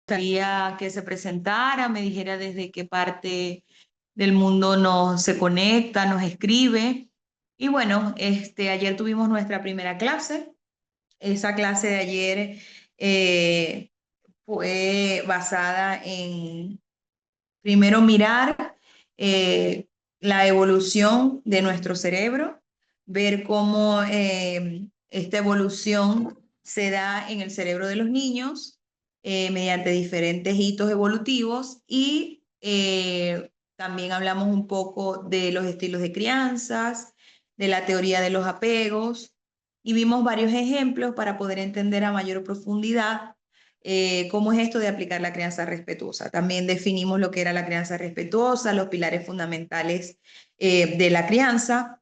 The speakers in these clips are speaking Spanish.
Gustaría que se presentara, me dijera desde qué parte del mundo nos se conecta, nos escribe. Y bueno, ayer tuvimos nuestra primera clase. Esa clase de ayer eh, fue basada en primero mirar eh, la evolución de nuestro cerebro, ver cómo esta evolución se da en el cerebro de los niños mediante diferentes hitos evolutivos y también hablamos un poco de los estilos de crianzas, de la teoría de los apegos y vimos varios ejemplos para poder entender a mayor profundidad cómo es esto de aplicar la crianza respetuosa. También definimos lo que era la crianza respetuosa, los pilares fundamentales de la crianza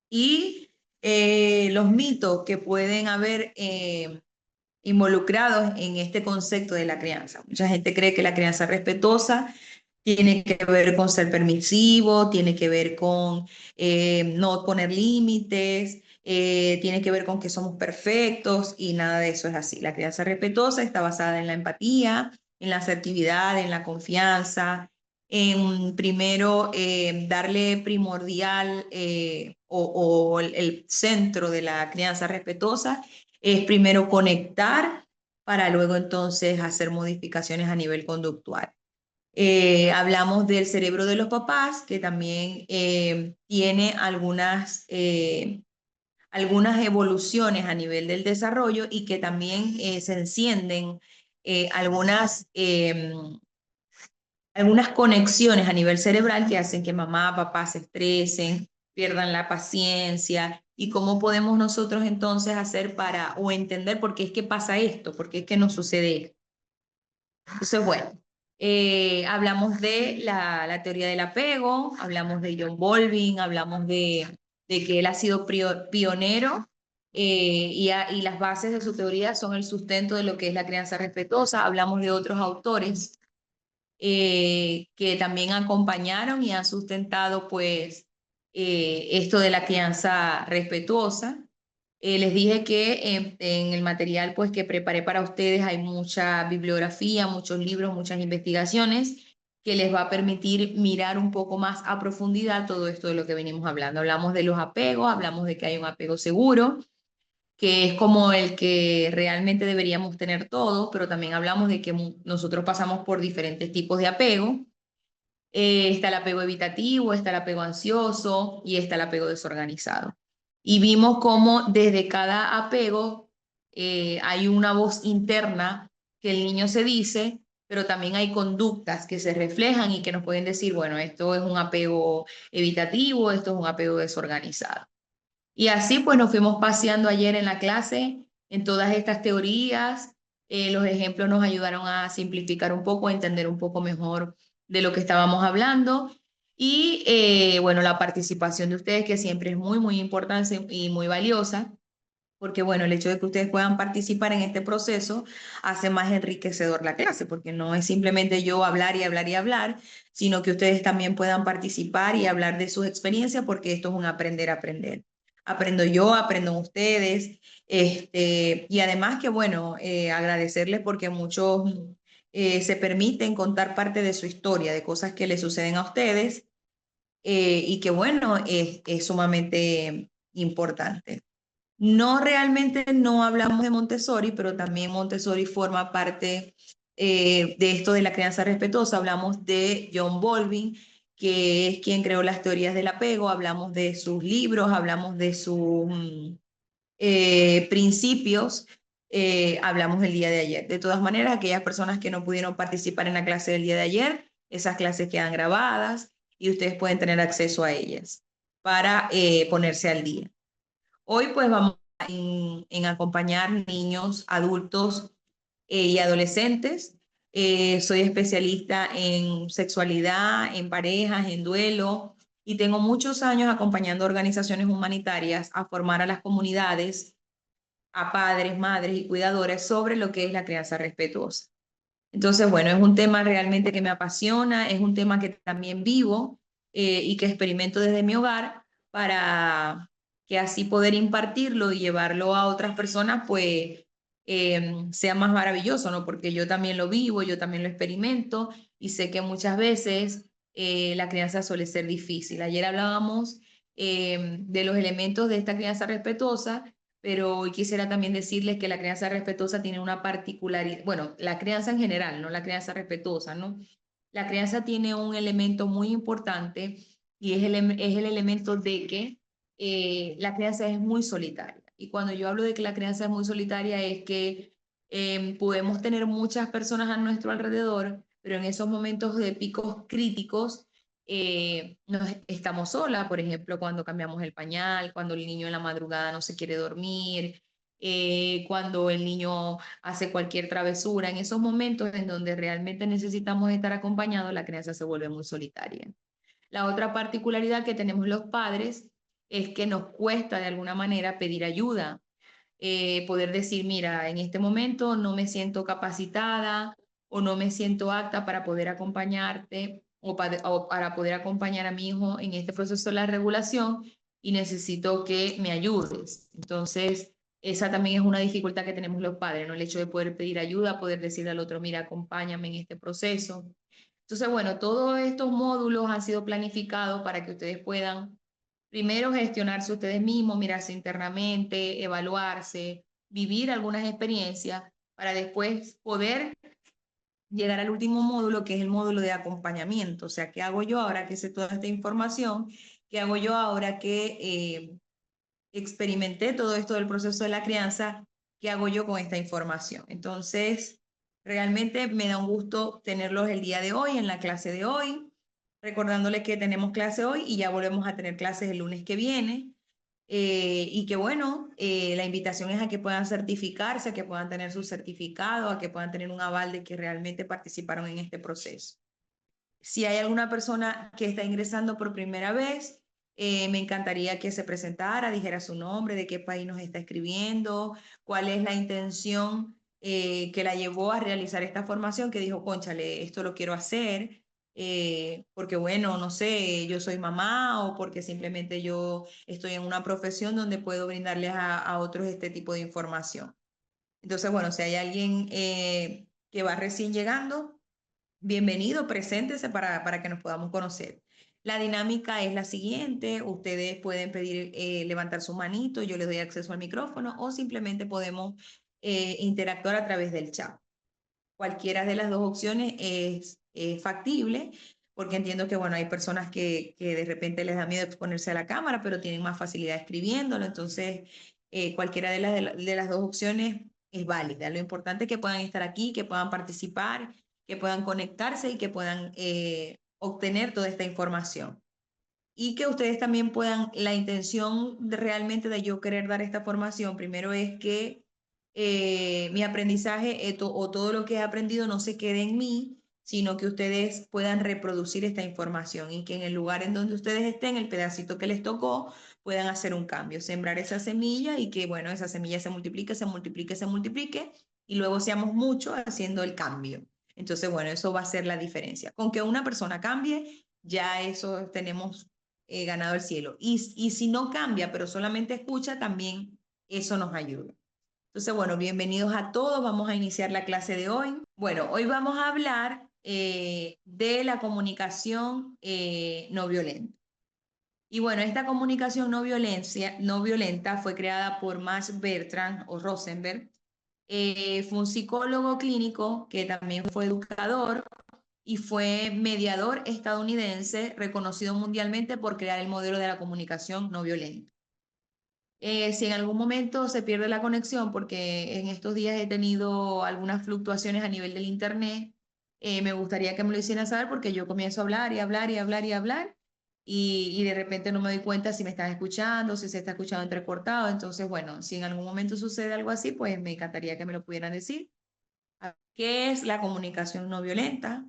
y los mitos que pueden haber involucrados en este concepto de la crianza. Mucha gente cree que la crianza respetuosa tiene que ver con ser permisivo, tiene que ver con no poner límites, tiene que ver con que somos perfectos y nada de eso es así. La crianza respetuosa está basada en la empatía, en la asertividad, en la confianza, en primero darle primordial o el centro de la crianza respetuosa es primero conectar para luego entonces hacer modificaciones a nivel conductual. Hablamos del cerebro de los papás, que también tiene algunas evoluciones a nivel del desarrollo y que también se encienden algunas conexiones a nivel cerebral que hacen que mamá, papá se estresen, pierdan la paciencia y cómo podemos nosotros entonces hacer para o entender por qué es que pasa esto, por qué es que nos sucede esto. Entonces, bueno, hablamos de la teoría del apego, hablamos de John Bowlby, hablamos de que él ha sido pionero y las bases de su teoría son el sustento de lo que es la crianza respetuosa. Hablamos de otros autores que también acompañaron y han sustentado pues esto de la crianza respetuosa. Les dije que en el material pues que preparé para ustedes hay mucha bibliografía, muchos libros, muchas investigaciones que les va a permitir mirar un poco más a profundidad todo esto de lo que venimos hablando. Hablamos de los apegos, hablamos de que hay un apego seguro, que es como el que realmente deberíamos tener todos, pero también hablamos de que nosotros pasamos por diferentes tipos de apego. Está el apego evitativo, está el apego ansioso y está el apego desorganizado. Y vimos cómo desde cada apego hay una voz interna que el niño se dice, pero también hay conductas que se reflejan y que nos pueden decir, bueno, esto es un apego evitativo, esto es un apego desorganizado. Y así pues nos fuimos paseando ayer en la clase en todas estas teorías. Los ejemplos nos ayudaron a simplificar un poco, a entender un poco mejor de lo que estábamos hablando. Y bueno, la participación de ustedes que siempre es muy, muy importante y muy valiosa, porque bueno, el hecho de que ustedes puedan participar en este proceso hace más enriquecedor la clase, porque no es simplemente yo hablar y hablar y hablar, sino que ustedes también puedan participar y hablar de sus experiencias, porque esto es un aprender a aprender. Aprendo yo, aprenden ustedes, y además que bueno, agradecerles porque muchos se permiten contar parte de su historia, de cosas que les suceden a ustedes, y que bueno, es sumamente importante. No realmente no hablamos de Montessori, pero también Montessori forma parte de esto de la crianza respetuosa. Hablamos de John Bowlby, que es quien creó las teorías del apego, hablamos de sus libros, hablamos de sus principios, hablamos el día de ayer. De todas maneras, aquellas personas que no pudieron participar en la clase del día de ayer, esas clases quedan grabadas y ustedes pueden tener acceso a ellas para ponerse al día. Hoy pues vamos en acompañar niños, adultos y adolescentes. Soy especialista en sexualidad, en parejas, en duelo y tengo muchos años acompañando organizaciones humanitarias a formar a las comunidades, a padres, madres y cuidadores sobre lo que es la crianza respetuosa. Entonces, bueno, es un tema realmente que me apasiona, es un tema que también vivo y que experimento desde mi hogar, para que así poder impartirlo y llevarlo a otras personas, pues sea más maravilloso, ¿no? Porque yo también lo vivo, yo también lo experimento y sé que muchas veces la crianza suele ser difícil. Ayer hablábamos de los elementos de esta crianza respetuosa, pero hoy quisiera también decirles que la crianza respetuosa tiene una particularidad, bueno, la crianza en general, no la crianza respetuosa, ¿no? La crianza tiene un elemento muy importante y es el elemento de que la crianza es muy solitaria. Y cuando yo hablo de que la crianza es muy solitaria es que podemos tener muchas personas a nuestro alrededor, pero en esos momentos de picos críticos estamos solas, por ejemplo, cuando cambiamos el pañal, cuando el niño en la madrugada no se quiere dormir, cuando el niño hace cualquier travesura. En esos momentos en donde realmente necesitamos estar acompañados, la crianza se vuelve muy solitaria. La otra particularidad que tenemos los padres es que nos cuesta de alguna manera pedir ayuda, poder decir, mira, en este momento no me siento capacitada o no me siento apta para poder acompañarte o para poder acompañar a mi hijo en este proceso de la regulación y necesito que me ayudes. Entonces, esa también es una dificultad que tenemos los padres, ¿no? El hecho de poder pedir ayuda, poder decirle al otro, mira, acompáñame en este proceso. Entonces, bueno, todos estos módulos han sido planificados para que ustedes puedan primero gestionarse ustedes mismos, mirarse internamente, evaluarse, vivir algunas experiencias para después poder llegar al último módulo, que es el módulo de acompañamiento. O sea, ¿qué hago yo ahora que sé toda esta información? ¿Qué hago yo ahora que experimenté todo esto del proceso de la crianza? ¿Qué hago yo con esta información? Entonces, realmente me da un gusto tenerlos el día de hoy, en la clase de hoy, recordándoles que tenemos clase hoy y ya volvemos a tener clases el lunes que viene. Y que bueno, la invitación es a que puedan certificarse, a que puedan tener su certificado, a que puedan tener un aval de que realmente participaron en este proceso. Si hay alguna persona que está ingresando por primera vez, me encantaría que se presentara, dijera su nombre, de qué país nos está escribiendo, cuál es la intención que la llevó a realizar esta formación, que dijo, cónchale, esto lo quiero hacer, porque bueno, no sé, yo soy mamá o porque simplemente yo estoy en una profesión donde puedo brindarles a otros este tipo de información. Entonces, bueno, si hay alguien que va recién llegando, bienvenido, preséntese para que nos podamos conocer. La dinámica es la siguiente, ustedes pueden pedir levantar su manito, yo les doy acceso al micrófono o simplemente podemos interactuar a través del chat. Cualquiera de las dos opciones es factible, porque entiendo que, bueno, hay personas que de repente les da miedo exponerse a la cámara, pero tienen más facilidad escribiéndolo, entonces cualquiera de las dos opciones es válida. Lo importante es que puedan estar aquí, que puedan participar, que puedan conectarse y que puedan obtener toda esta información. Y que ustedes también puedan, la intención realmente de yo querer dar esta formación, primero es que mi aprendizaje o todo lo que he aprendido no se quede en mí, sino que ustedes puedan reproducir esta información y que en el lugar en donde ustedes estén, el pedacito que les tocó, puedan hacer un cambio, sembrar esa semilla y que, bueno, esa semilla se multiplique, se multiplique, se multiplique y luego seamos muchos haciendo el cambio. Entonces, bueno, eso va a ser la diferencia. Con que una persona cambie, ya eso tenemos ganado el cielo. Y si no cambia, pero solamente escucha, también eso nos ayuda. Entonces, bueno, bienvenidos a todos. Vamos a iniciar la clase de hoy. Bueno, hoy vamos a hablar de la comunicación no violenta. Y bueno, esta comunicación no violenta fue creada por Max Bertrand o Rosenberg. Fue un psicólogo clínico que también fue educador y fue mediador estadounidense reconocido mundialmente por crear el modelo de la comunicación no violenta. Si en algún momento se pierde la conexión, porque en estos días he tenido algunas fluctuaciones a nivel del internet, me gustaría que me lo hicieran saber porque yo comienzo a hablar y hablar y hablar y hablar y de repente no me doy cuenta si me están escuchando, si se está escuchando entrecortado. Entonces, bueno, si en algún momento sucede algo así, pues me encantaría que me lo pudieran decir. ¿Qué es la comunicación no violenta?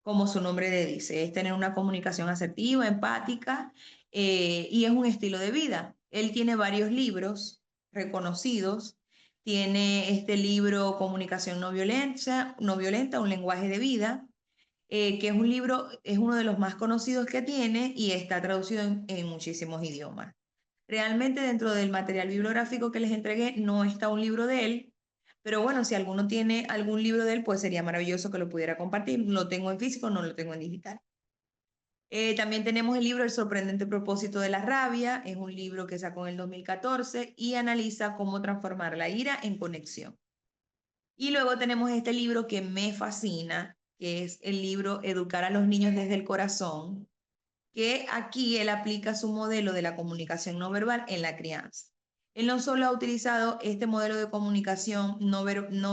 Como su nombre le dice, es tener una comunicación asertiva, empática y es un estilo de vida. Él tiene varios libros reconocidos. Tiene este libro Comunicación no violenta, un lenguaje de vida. que es un libro, es uno de los más conocidos que tiene y está traducido en muchísimos idiomas. Realmente dentro del material bibliográfico que les entregué no está un libro de él, pero bueno, si alguno tiene algún libro de él, pues sería maravilloso que lo pudiera compartir. Lo tengo en físico, no lo tengo en digital. También tenemos el libro El sorprendente propósito de la rabia, es un libro que sacó en el 2014 y analiza cómo transformar la ira en conexión. Y luego tenemos este libro que me fascina, que es el libro Educar a los niños desde el corazón, que aquí él aplica su modelo de la comunicación no verbal en la crianza. Él no solo ha utilizado este modelo de comunicación no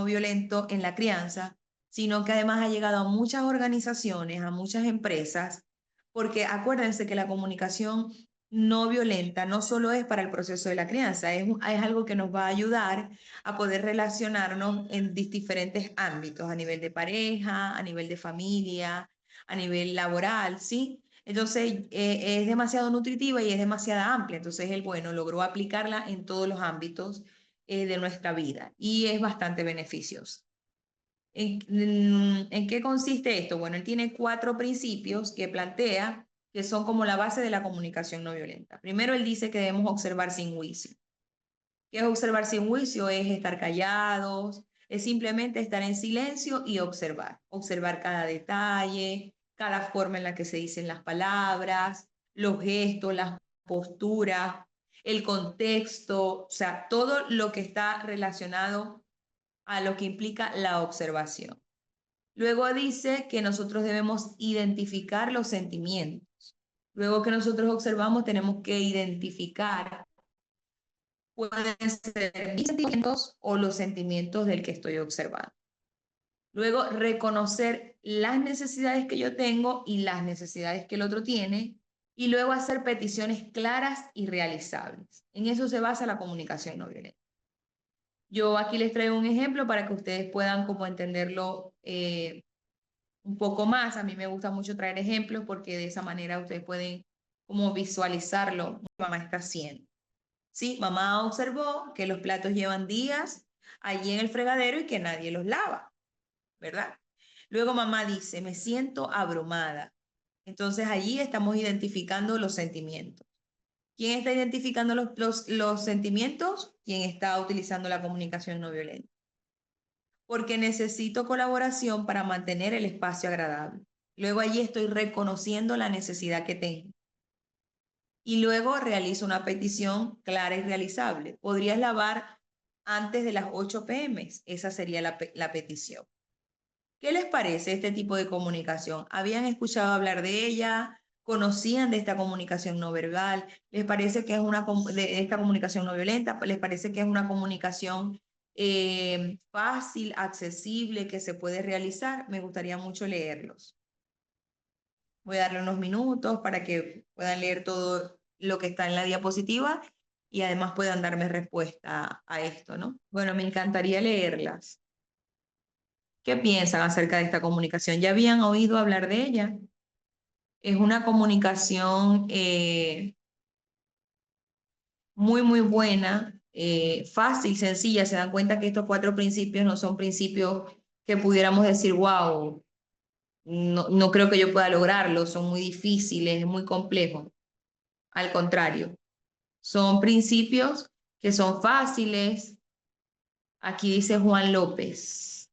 violento en la crianza, sino que además ha llegado a muchas organizaciones, a muchas empresas, porque acuérdense que la comunicación no violenta no solo es para el proceso de la crianza, es algo que nos va a ayudar a poder relacionarnos en diferentes ámbitos, a nivel de pareja, a nivel de familia, a nivel laboral, ¿sí? Entonces, es demasiado nutritiva y es demasiado amplia. Entonces, él, bueno, logró aplicarla en todos los ámbitos de nuestra vida y es bastante beneficioso. ¿En qué consiste esto? Bueno, él tiene 4 principios que plantea que son como la base de la comunicación no violenta. Primero, él dice que debemos observar sin juicio. ¿Qué es observar sin juicio? Es estar callados, es simplemente estar en silencio y observar. Observar cada detalle, cada forma en la que se dicen las palabras, los gestos, las posturas, el contexto, o sea, todo lo que está relacionado a lo que implica la observación. Luego dice que nosotros debemos identificar los sentimientos. Luego que nosotros observamos, tenemos que identificar, pueden ser mis sentimientos o los sentimientos del que estoy observando. Luego, reconocer las necesidades que yo tengo y las necesidades que el otro tiene. Y luego hacer peticiones claras y realizables. En eso se basa la comunicación no violenta. Yo aquí les traigo un ejemplo para que ustedes puedan como entenderlo un poco más. A mí me gusta mucho traer ejemplos porque de esa manera ustedes pueden como visualizarlo lo que mamá está haciendo. Sí, mamá observó que los platos llevan días allí en el fregadero y que nadie los lava, ¿verdad? Luego mamá dice, me siento abrumada. Entonces allí estamos identificando los sentimientos. ¿Quién está identificando los sentimientos? ¿Quién está utilizando la comunicación no violenta? Porque necesito colaboración para mantener el espacio agradable. Luego allí estoy reconociendo la necesidad que tengo. Y luego realizo una petición clara y realizable. ¿Podrías lavar antes de las 8 p.m.? Esa sería la petición. ¿Qué les parece este tipo de comunicación? ¿Habían escuchado hablar de ella? ¿Conocían de esta comunicación no verbal? ¿Les parece que es de esta comunicación no violenta? ¿Les parece que es una comunicación fácil, accesible, que se puede realizar? Me gustaría mucho leerlos. Voy a darle unos minutos para que puedan leer todo lo que está en la diapositiva y además puedan darme respuesta a esto, ¿no? Bueno, me encantaría leerlas. ¿Qué piensan acerca de esta comunicación? ¿Ya habían oído hablar de ella? Es una comunicación muy, muy buena, fácil, sencilla. Se dan cuenta que estos 4 principios no son principios que pudiéramos decir, wow, no creo que yo pueda lograrlo, son muy difíciles, muy complejos. Al contrario, son principios que son fáciles. Aquí dice Juan López.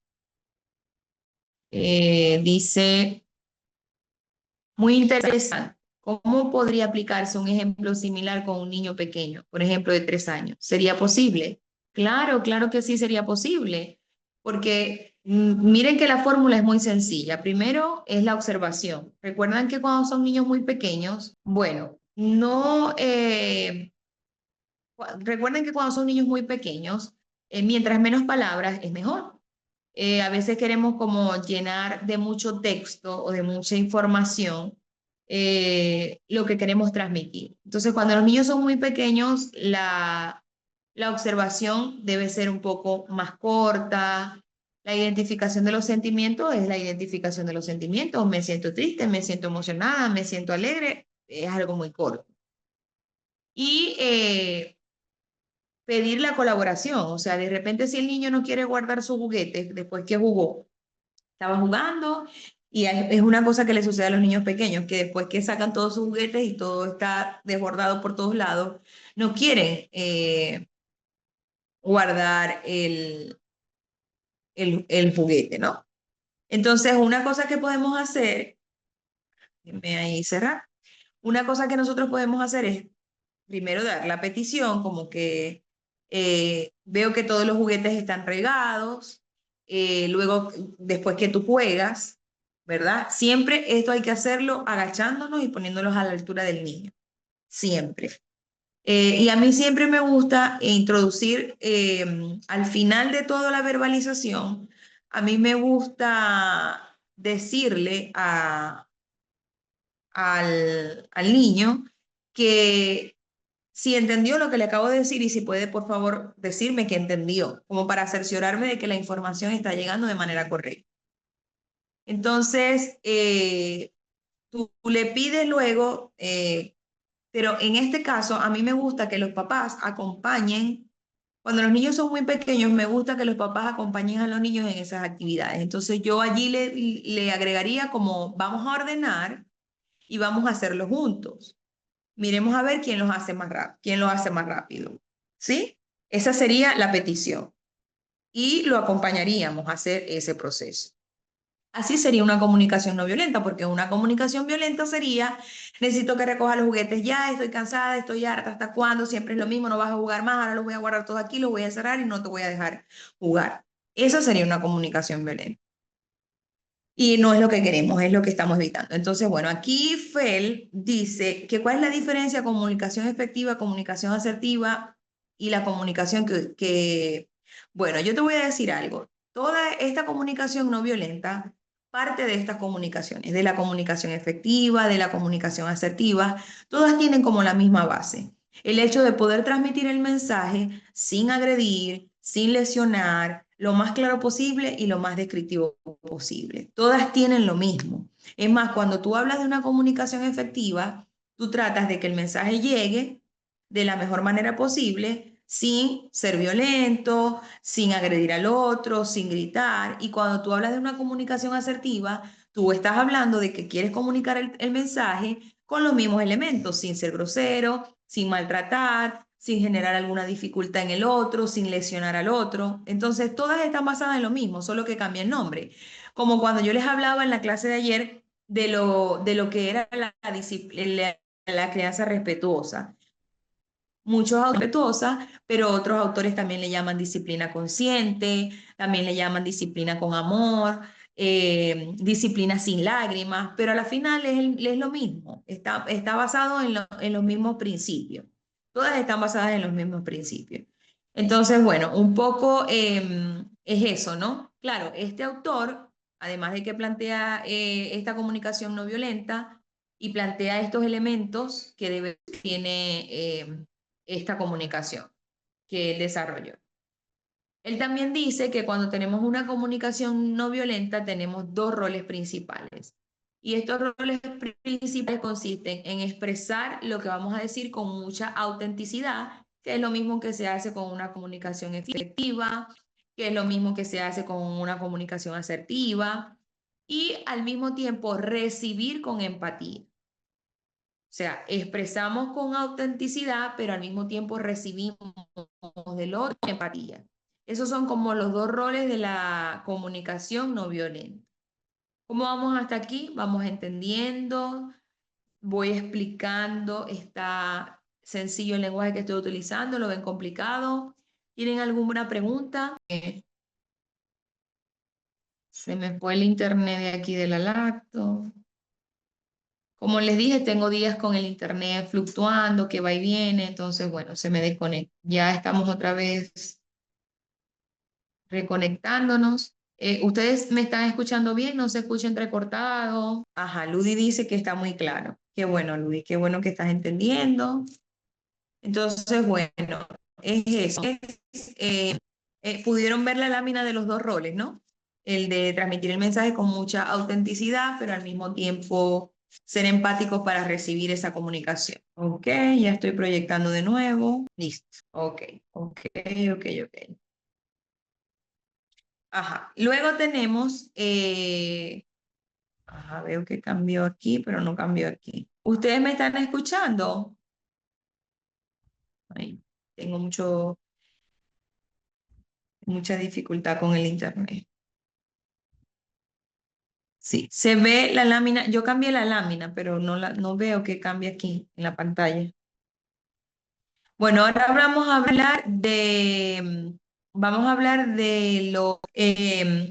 Dice, muy interesante. ¿Cómo podría aplicarse un ejemplo similar con un niño pequeño, por ejemplo, de 3 años? ¿Sería posible? Claro, claro que sí sería posible, porque miren que la fórmula es muy sencilla. Primero es la observación. ¿Recuerdan que cuando son niños muy pequeños, bueno, no, recuerden que cuando son niños muy pequeños, mientras menos palabras es mejor. A veces queremos como llenar de mucho texto o de mucha información lo que queremos transmitir. Entonces, cuando los niños son muy pequeños, la observación debe ser un poco más corta. La identificación de los sentimientos es la identificación de los sentimientos. Me siento triste, me siento emocionada, me siento alegre. Es algo muy corto. Y pedir la colaboración. O sea, de repente si el niño no quiere guardar su juguete después que jugó, estaba jugando Y es una cosa que le sucede a los niños pequeños, que después que sacan todos sus juguetes y todo está desbordado por todos lados, no quieren guardar el juguete, ¿no? Entonces, una cosa que podemos hacer, déjeme ahí cerrar, una cosa que nosotros podemos hacer es primero dar la petición, como que veo que todos los juguetes están regados, luego después que tú juegas, ¿verdad? Siempre esto hay que hacerlo agachándonos y poniéndolos a la altura del niño, siempre. Y a mí siempre me gusta introducir al final de toda la verbalización, a mí me gusta decirle al niño que si entendió lo que le acabo de decir y si puede, por favor, decirme que entendió, como para cerciorarme de que la información está llegando de manera correcta. Entonces, tú le pides luego, pero en este caso, a mí me gusta que los papás acompañen. Cuando los niños son muy pequeños, me gusta que los papás acompañen a los niños en esas actividades. Entonces, yo allí le agregaría como vamos a ordenar y vamos a hacerlo juntos. Miremos a ver quién los hace más rápido, quién lo hace más rápido. ¿Sí? Esa sería la petición. Y lo acompañaríamos a hacer ese proceso. Así sería una comunicación no violenta, porque una comunicación violenta sería, necesito que recoja los juguetes ya, estoy cansada, estoy harta, ¿hasta cuándo? Siempre es lo mismo, no vas a jugar más, ahora los voy a guardar todos aquí, los voy a cerrar y no te voy a dejar jugar. Esa sería una comunicación violenta. Y no es lo que queremos, es lo que estamos evitando. Entonces, bueno, aquí Fel dice que cuál es la diferencia comunicación efectiva, comunicación asertiva y la comunicación bueno, yo te voy a decir algo. Toda esta comunicación no violenta parte de estas comunicaciones, de la comunicación efectiva, de la comunicación asertiva, todas tienen como la misma base. El hecho de poder transmitir el mensaje sin agredir, sin lesionar, lo más claro posible y lo más descriptivo posible. Todas tienen lo mismo. Es más, cuando tú hablas de una comunicación efectiva, tú tratas de que el mensaje llegue de la mejor manera posible, sin ser violento, sin agredir al otro, sin gritar. Y cuando tú hablas de una comunicación asertiva, tú estás hablando de que quieres comunicar el mensaje con los mismos elementos, sin ser grosero, sin maltratar, sin generar alguna dificultad en el otro, sin lesionar al otro. Entonces, todas están basadas en lo mismo, solo que cambia el nombre. Como cuando yo les hablaba en la clase de ayer de lo que era la crianza respetuosa. Muchos respetuosa, pero otros autores también le llaman disciplina consciente, también le llaman disciplina con amor, disciplina sin lágrimas, pero a la final es lo mismo, está basado en los mismos principios. Todas están basadas en los mismos principios. Entonces, bueno, un poco es eso, ¿no? Claro, este autor, además de que plantea esta comunicación no violenta y plantea estos elementos que tiene esta comunicación que él desarrolló. Él también dice que cuando tenemos una comunicación no violenta tenemos dos roles principales. Y estos roles principales consisten en expresar lo que vamos a decir con mucha autenticidad, que es lo mismo que se hace con una comunicación efectiva, que es lo mismo que se hace con una comunicación asertiva, y al mismo tiempo recibir con empatía. O sea, expresamos con autenticidad, pero al mismo tiempo recibimos del otro empatía. Esos son como los dos roles de la comunicación no violenta. ¿Cómo vamos hasta aquí? Vamos entendiendo, voy explicando, está sencillo el lenguaje que estoy utilizando, lo ven complicado. ¿Tienen alguna pregunta? Se me fue el internet de aquí de la lacto. Como les dije, tengo días con el internet fluctuando, que va y viene, entonces, bueno, se me desconecta. Ya estamos otra vez reconectándonos. ¿Ustedes me están escuchando bien? ¿No se escucha entrecortado? Ajá, Ludi dice que está muy claro. Qué bueno, Ludi, qué bueno que estás entendiendo. Entonces, bueno, es eso. Pudieron ver la lámina de los dos roles, ¿no? El de transmitir el mensaje con mucha autenticidad, pero al mismo tiempo ser empáticos para recibir esa comunicación. Ok, ya estoy proyectando de nuevo. Listo. Ok, ok, ok, ok. Ajá. Luego tenemos Ajá, veo que cambió aquí, pero no cambió aquí. ¿Ustedes me están escuchando? Ay, tengo mucha dificultad con el internet. Sí, se ve la lámina. Yo cambié la lámina, pero no veo que cambie aquí en la pantalla. Bueno, ahora vamos a hablar de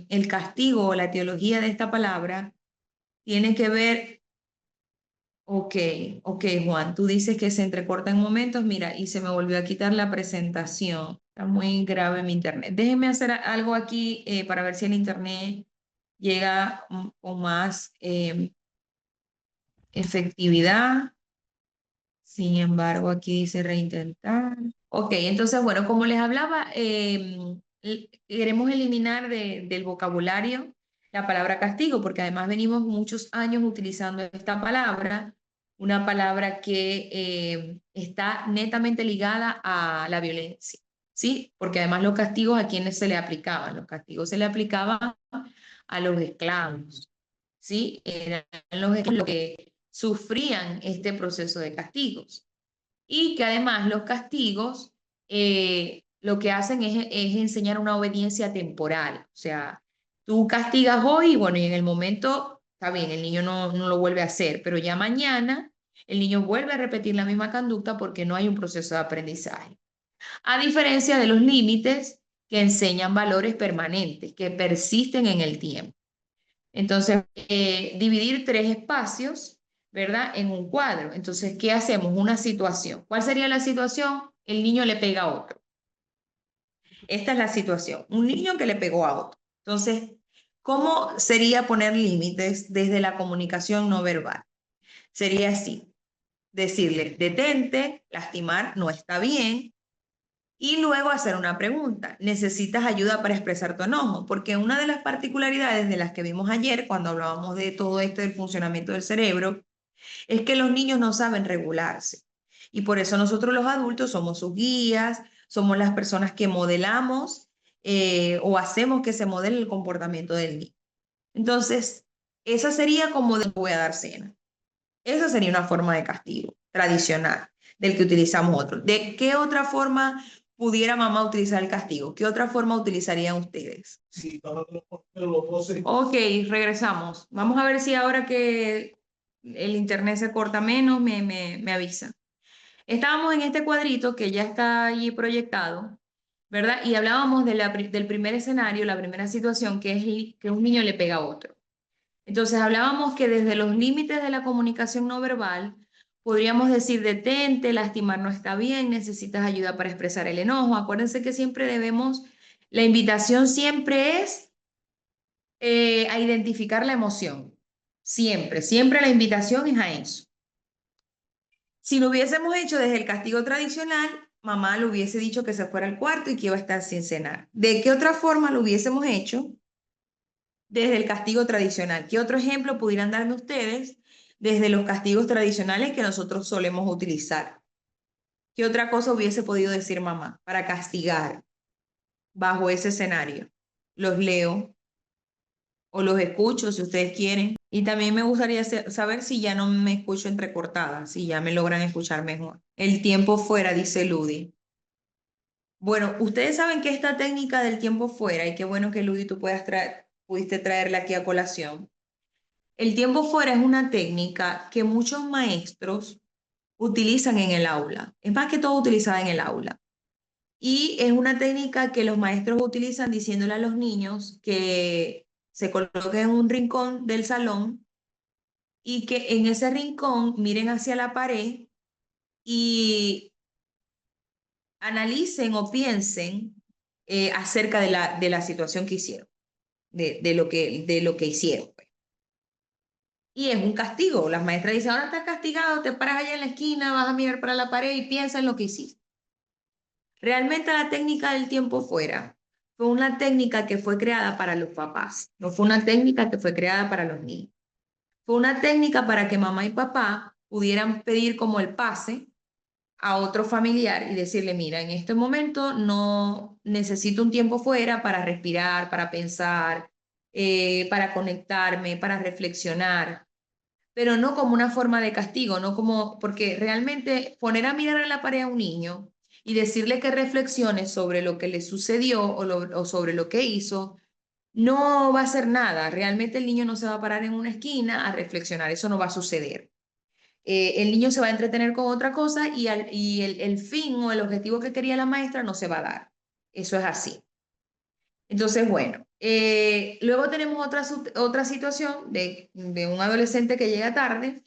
el castigo o la teología de esta palabra. Tiene que ver, ok, ok, Juan, tú dices que se entrecorta en momentos, mira, y se me volvió a quitar la presentación. Está muy grave mi internet. Déjenme hacer algo aquí para ver si el internet llega con más efectividad. Sin embargo, aquí dice reintentar. Ok, entonces, bueno, como les hablaba, queremos eliminar del vocabulario la palabra castigo, porque además venimos muchos años utilizando esta palabra, una palabra que está netamente ligada a la violencia, ¿sí? Porque además los castigos a quienes se le aplicaban, los castigos se le aplicaban a los esclavos, ¿sí? Eran los esclavos los que sufrían este proceso de castigos y que además los castigos lo que hacen es enseñar una obediencia temporal. O sea, tú castigas hoy y bueno, y en el momento, está bien, el niño no lo vuelve a hacer, pero ya mañana el niño vuelve a repetir la misma conducta porque no hay un proceso de aprendizaje. A diferencia de los límites que enseñan valores permanentes, que persisten en el tiempo. Entonces, dividir tres espacios, ¿verdad? En un cuadro. Entonces, ¿qué hacemos? Una situación. ¿Cuál sería la situación? El niño le pega a otro. Esta es la situación. Un niño que le pegó a otro. Entonces, ¿cómo sería poner límites desde la comunicación no verbal? Sería así. Decirle, detente, lastimar no está bien, y luego hacer una pregunta. ¿Necesitas ayuda para expresar tu enojo? Porque una de las particularidades de las que vimos ayer cuando hablábamos de todo esto del funcionamiento del cerebro es que los niños no saben regularse. Y por eso nosotros los adultos somos sus guías, somos las personas que modelamos o hacemos que se modele el comportamiento del niño. Entonces, esa sería como de voy a dar cena. Esa sería una forma de castigo tradicional del que utilizamos otro. ¿De qué otra forma pudiera mamá utilizar el castigo? ¿Qué otra forma utilizarían ustedes? Sí, ok, regresamos. Vamos a ver si ahora que el internet se corta menos, me avisa. Estábamos en este cuadrito que ya está allí proyectado, ¿verdad? Y hablábamos del primer escenario, la primera situación, que es que un niño le pega a otro. Entonces hablábamos que desde los límites de la comunicación no verbal podríamos decir detente, lastimar no está bien, necesitas ayuda para expresar el enojo. Acuérdense que siempre la invitación siempre es a identificar la emoción. Siempre, siempre la invitación es a eso. Si lo hubiésemos hecho desde el castigo tradicional, mamá le hubiese dicho que se fuera al cuarto y que iba a estar sin cenar. ¿De qué otra forma lo hubiésemos hecho? Desde el castigo tradicional. ¿Qué otro ejemplo pudieran darme ustedes desde los castigos tradicionales que nosotros solemos utilizar? ¿Qué otra cosa hubiese podido decir mamá para castigar bajo ese escenario? Los leo o los escucho si ustedes quieren. Y también me gustaría saber si ya no me escucho entrecortada, si ya me logran escuchar mejor. El tiempo fuera, dice Ludi. Bueno, ustedes saben que esta técnica del tiempo fuera, y qué bueno que Ludi tú pudiste traerla aquí a colación. El tiempo fuera es una técnica que muchos maestros utilizan en el aula. Es más que todo utilizada en el aula. Y es una técnica que los maestros utilizan diciéndole a los niños que se coloquen en un rincón del salón y que en ese rincón miren hacia la pared y analicen o piensen acerca de la situación que hicieron, de lo que hicieron. Y es un castigo. Las maestras dicen, ahora estás castigado, te paras allá en la esquina, vas a mirar para la pared y piensa en lo que hiciste. Realmente la técnica del tiempo fuera fue una técnica que fue creada para los papás, no fue una técnica que fue creada para los niños. Fue una técnica para que mamá y papá pudieran pedir como el pase a otro familiar y decirle, mira, en este momento no necesito un tiempo fuera para respirar, para pensar, para conectarme, para reflexionar, pero no como una forma de castigo, no como, porque realmente poner a mirar a la pared a un niño y decirle que reflexione sobre lo que le sucedió o sobre lo que hizo, no va a hacer nada. Realmente el niño no se va a parar en una esquina a reflexionar, eso no va a suceder. El niño se va a entretener con otra cosa y el fin o el objetivo que quería la maestra no se va a dar. Eso es así. Entonces, bueno, luego tenemos otra situación de un adolescente que llega tarde.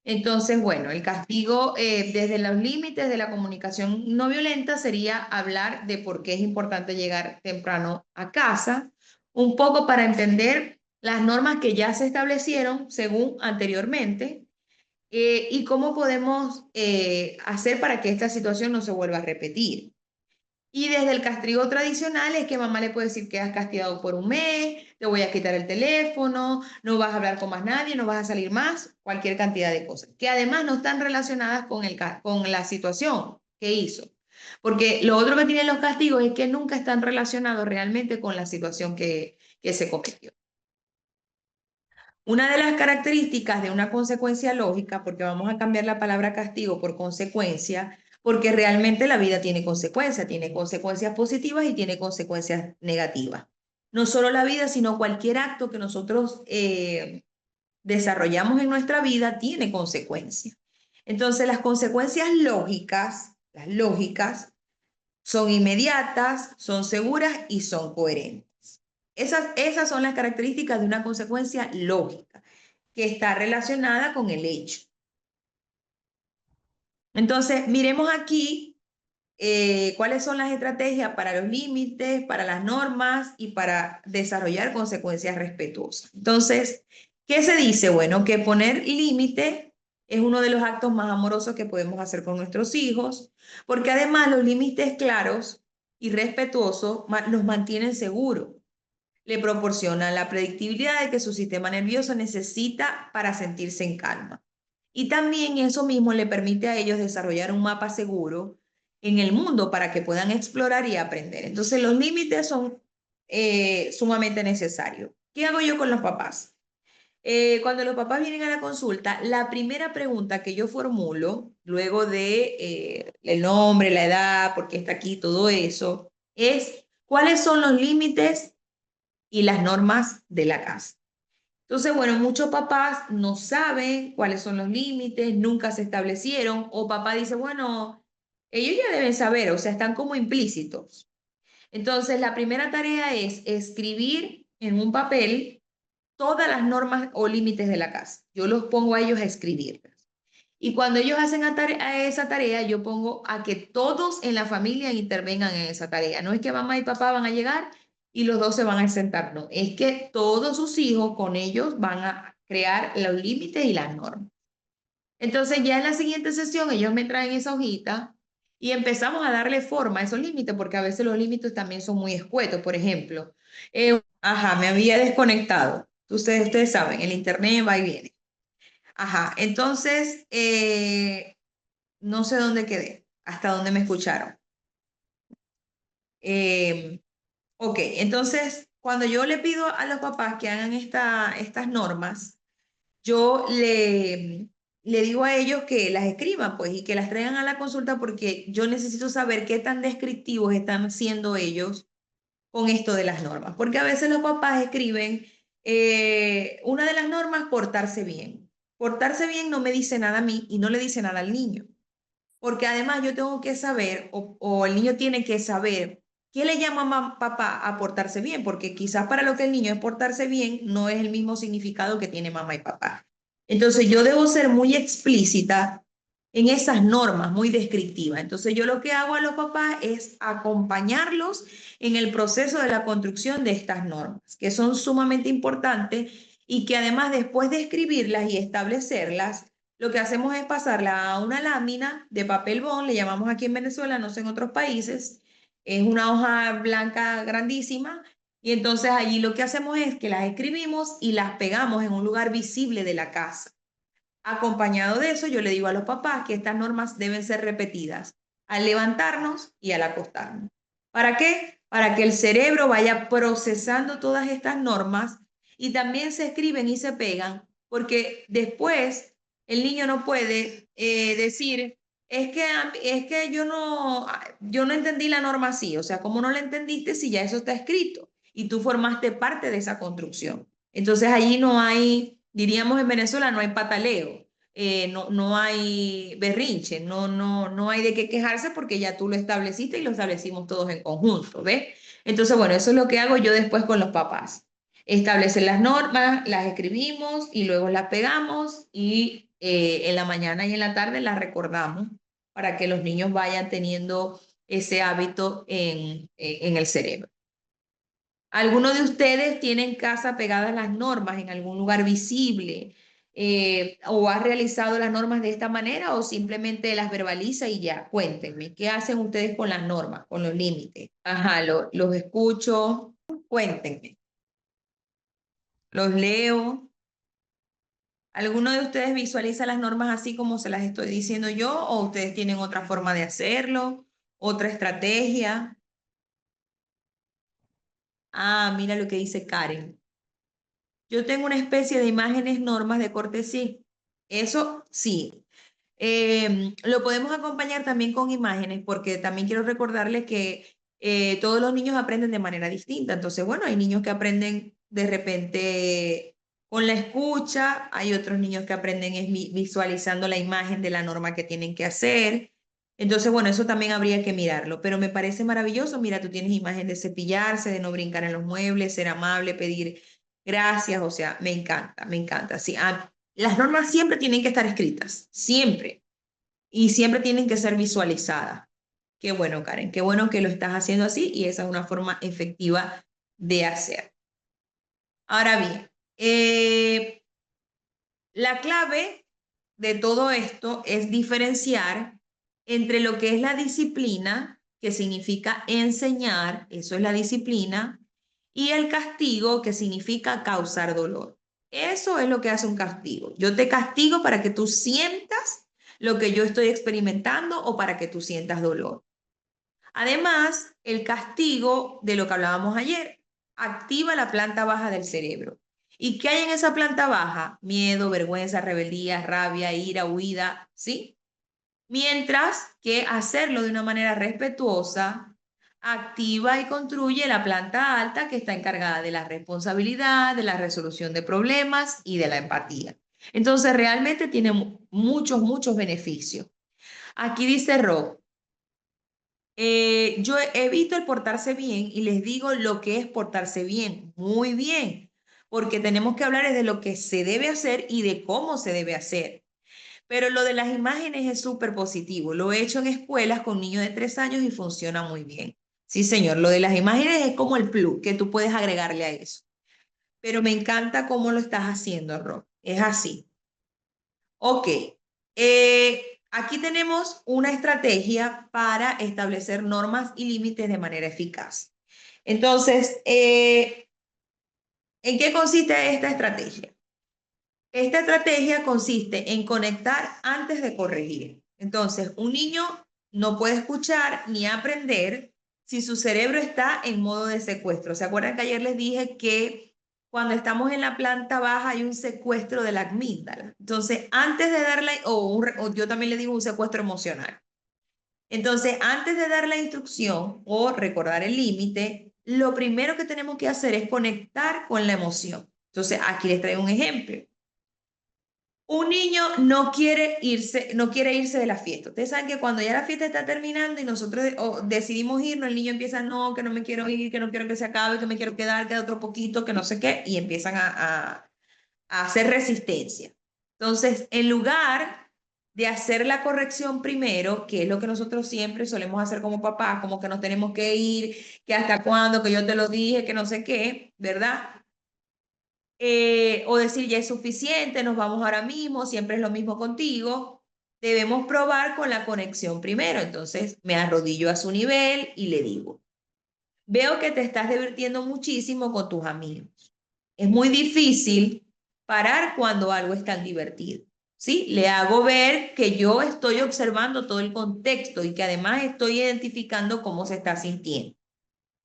Entonces, bueno, el castigo desde los límites de la comunicación no violenta sería hablar de por qué es importante llegar temprano a casa, un poco para entender las normas que ya se establecieron según anteriormente, y cómo podemos hacer para que esta situación no se vuelva a repetir. Y desde el castigo tradicional es que mamá le puede decir que has castigado por un mes, te voy a quitar el teléfono, no vas a hablar con más nadie, no vas a salir más, cualquier cantidad de cosas, que además no están relacionadas con la situación que hizo. Porque lo otro que tienen los castigos es que nunca están relacionados realmente con la situación que se cometió. Una de las características de una consecuencia lógica, porque vamos a cambiar la palabra castigo por consecuencia, porque realmente la vida tiene consecuencias positivas y tiene consecuencias negativas. No solo la vida, sino cualquier acto que nosotros desarrollamos en nuestra vida tiene consecuencias. Entonces, las lógicas, son inmediatas, son seguras y son coherentes. Esas son las características de una consecuencia lógica que está relacionada con el hecho. Entonces, miremos aquí cuáles son las estrategias para los límites, para las normas y para desarrollar consecuencias respetuosas. Entonces, ¿qué se dice? Bueno, que poner límite es uno de los actos más amorosos que podemos hacer con nuestros hijos, porque además los límites claros y respetuosos los mantienen seguros. Le proporcionan la predictibilidad de que su sistema nervioso necesita para sentirse en calma. Y también eso mismo le permite a ellos desarrollar un mapa seguro en el mundo para que puedan explorar y aprender. Entonces los límites son sumamente necesarios. ¿Qué hago yo con los papás? Cuando los papás vienen a la consulta, la primera pregunta que yo formulo, luego de el nombre, la edad, por qué está aquí, todo eso, es ¿cuáles son los límites y las normas de la casa? Entonces, bueno, muchos papás no saben cuáles son los límites, nunca se establecieron, o papá dice, bueno, ellos ya deben saber, o sea, están como implícitos. Entonces, la primera tarea es escribir en un papel todas las normas o límites de la casa. Yo los pongo a ellos a escribirlas. Y cuando ellos hacen a esa tarea, yo pongo a que todos en la familia intervengan en esa tarea. No es que mamá y papá van a llegar y los dos se van a sentar, no. Es que todos sus hijos con ellos van a crear los límites y las normas. Entonces ya en la siguiente sesión ellos me traen esa hojita y empezamos a darle forma a esos límites, porque a veces los límites también son muy escuetos. Por ejemplo, ajá, me había desconectado. Ustedes saben, el internet va y viene. Ajá, entonces, no sé dónde quedé, hasta dónde me escucharon. Eh, ok, entonces, cuando yo le pido a los papás que hagan estas normas, yo le digo a ellos que las escriban, pues, y que las traigan a la consulta porque yo necesito saber qué tan descriptivos están siendo ellos con esto de las normas. Porque a veces los papás escriben una de las normas, portarse bien. Portarse bien no me dice nada a mí y no le dice nada al niño. Porque además yo tengo que saber, o el niño tiene que saber, qué le llama papá a portarse bien, porque quizás para lo que el niño es portarse bien, no es el mismo significado que tiene mamá y papá. Entonces yo debo ser muy explícita en esas normas, muy descriptivas. Entonces yo lo que hago a los papás es acompañarlos en el proceso de la construcción de estas normas, que son sumamente importantes y que además después de escribirlas y establecerlas, lo que hacemos es pasarla a una lámina de papel bond, le llamamos aquí en Venezuela, no sé en otros países, es una hoja blanca grandísima, y entonces allí lo que hacemos es que las escribimos y las pegamos en un lugar visible de la casa. Acompañado de eso, yo le digo a los papás que estas normas deben ser repetidas al levantarnos y al acostarnos. ¿Para qué? Para que el cerebro vaya procesando todas estas normas y también se escriben y se pegan, porque después el niño no puede decir, es que yo no entendí la norma así, o sea, ¿cómo no la entendiste si ya eso está escrito y tú formaste parte de esa construcción? Entonces allí no hay, diríamos en Venezuela, no hay pataleo, no hay berrinche, no hay de qué quejarse porque ya tú lo estableciste y lo establecimos todos en conjunto, ¿ves? Entonces, bueno, eso es lo que hago yo después con los papás. Establecer las normas, las escribimos y luego las pegamos y en la mañana y en la tarde las recordamos para que los niños vayan teniendo ese hábito en el cerebro. ¿Alguno de ustedes tiene en casa pegadas las normas en algún lugar visible? ¿O ha realizado las normas de esta manera o simplemente las verbaliza y ya? Cuéntenme, ¿qué hacen ustedes con las normas, con los límites? Ajá, los escucho, cuéntenme, los leo. ¿Alguno de ustedes visualiza las normas así como se las estoy diciendo yo o ustedes tienen otra forma de hacerlo, otra estrategia? Ah, mira lo que dice Karen. Yo tengo una especie de imágenes, normas de cortesía. Eso sí. Lo podemos acompañar también con imágenes, porque también quiero recordarles que todos los niños aprenden de manera distinta. Entonces, bueno, hay niños que aprenden de repente con la escucha, hay otros niños que aprenden visualizando la imagen de la norma que tienen que hacer. Entonces, bueno, eso también habría que mirarlo, pero me parece maravilloso. Mira, tú tienes imagen de cepillarse, de no brincar en los muebles, ser amable, pedir gracias, o sea, me encanta, me encanta. Sí, las normas siempre tienen que estar escritas, siempre, y siempre tienen que ser visualizadas. Qué bueno, Karen, qué bueno que lo estás haciendo así y esa es una forma efectiva de hacer. Ahora bien, la clave de todo esto es diferenciar entre lo que es la disciplina, que significa enseñar, eso es la disciplina, y el castigo, que significa causar dolor. Eso es lo que hace un castigo. Yo te castigo para que tú sientas lo que yo estoy experimentando o para que tú sientas dolor. Además, el castigo, de lo que hablábamos ayer, activa la planta baja del cerebro. ¿Y qué hay en esa planta baja? Miedo, vergüenza, rebeldía, rabia, ira, huida, ¿sí? Mientras que hacerlo de una manera respetuosa activa y construye la planta alta, que está encargada de la responsabilidad, de la resolución de problemas y de la empatía. Entonces, realmente tiene muchos, muchos beneficios. Aquí dice Rob, yo evito el portarse bien y les digo lo que es portarse bien, muy bien, porque tenemos que hablar es de lo que se debe hacer y de cómo se debe hacer. Pero lo de las imágenes es súper positivo. Lo he hecho en escuelas con niños de 3 años y funciona muy bien. Sí, señor, lo de las imágenes es como el plus que tú puedes agregarle a eso. Pero me encanta cómo lo estás haciendo, Rob. Es así. Ok. Aquí tenemos una estrategia para establecer normas y límites de manera eficaz. Entonces, ¿en qué consiste esta estrategia? Esta estrategia consiste en conectar antes de corregir. Entonces, un niño no puede escuchar ni aprender si su cerebro está en modo de secuestro. ¿Se acuerdan que ayer les dije que cuando estamos en la planta baja hay un secuestro de la amígdala? Entonces, antes de darle, o yo también le digo un secuestro emocional. Entonces, antes de dar la instrucción o recordar el límite, lo primero que tenemos que hacer es conectar con la emoción. Entonces, aquí les traigo un ejemplo. Un niño no quiere irse de la fiesta. Ustedes saben que cuando ya la fiesta está terminando y nosotros decidimos irnos, el niño empieza, no, que no me quiero ir, que no quiero que se acabe, que me quiero queda otro poquito, que no sé qué, y empiezan a hacer resistencia. Entonces, en lugar de hacer la corrección primero, que es lo que nosotros siempre solemos hacer como papás, como que nos tenemos que ir, que hasta cuándo, que yo te lo dije, que no sé qué, ¿verdad? O decir ya es suficiente, nos vamos ahora mismo, siempre es lo mismo contigo, debemos probar con la conexión primero. Entonces me arrodillo a su nivel y le digo, veo que te estás divirtiendo muchísimo con tus amigos. Es muy difícil parar cuando algo es tan divertido. ¿Sí? Le hago ver que yo estoy observando todo el contexto y que además estoy identificando cómo se está sintiendo.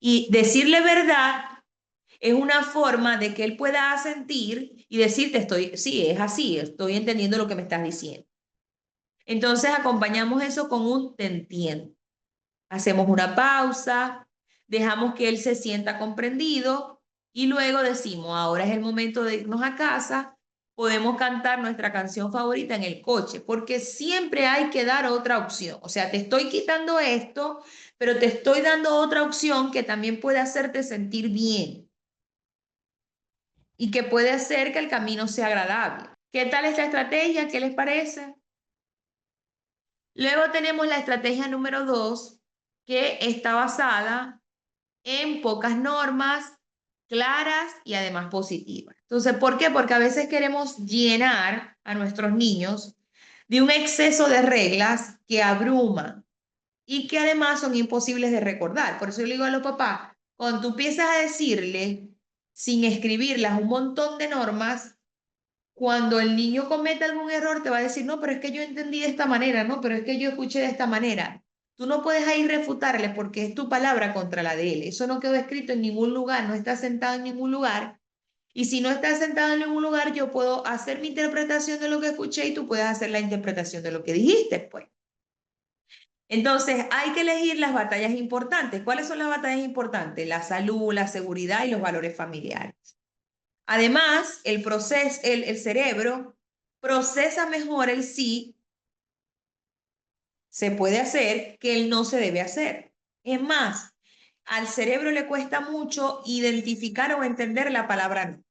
Y decirle verdad es una forma de que él pueda sentir y decirte, sí, es así, estoy entendiendo lo que me estás diciendo. Entonces acompañamos eso con un te entiendo. Hacemos una pausa, dejamos que él se sienta comprendido y luego decimos, ahora es el momento de irnos a casa, podemos cantar nuestra canción favorita en el coche, porque siempre hay que dar otra opción. O sea, te estoy quitando esto, pero te estoy dando otra opción que también puede hacerte sentir bien y que puede hacer que el camino sea agradable. ¿Qué tal esta estrategia? ¿Qué les parece? Luego tenemos la estrategia número 2, que está basada en pocas normas, claras y además positivas. Entonces, ¿por qué? Porque a veces queremos llenar a nuestros niños de un exceso de reglas que abruman y que además son imposibles de recordar. Por eso yo le digo a los papás, cuando tú empiezas a decirle, sin escribirlas, un montón de normas, cuando el niño comete algún error, te va a decir, no, pero es que yo entendí de esta manera, no, pero es que yo escuché de esta manera. Tú no puedes ahí refutarle porque es tu palabra contra la de él. Eso no quedó escrito en ningún lugar, no está sentado en ningún lugar. Y si no está sentado en ningún lugar, yo puedo hacer mi interpretación de lo que escuché y tú puedes hacer la interpretación de lo que dijiste, pues. Entonces, hay que elegir las batallas importantes. ¿Cuáles son las batallas importantes? La salud, la seguridad y los valores familiares. Además, el cerebro procesa mejor el sí se puede hacer que el no se debe hacer. Es más, al cerebro le cuesta mucho identificar o entender la palabra no.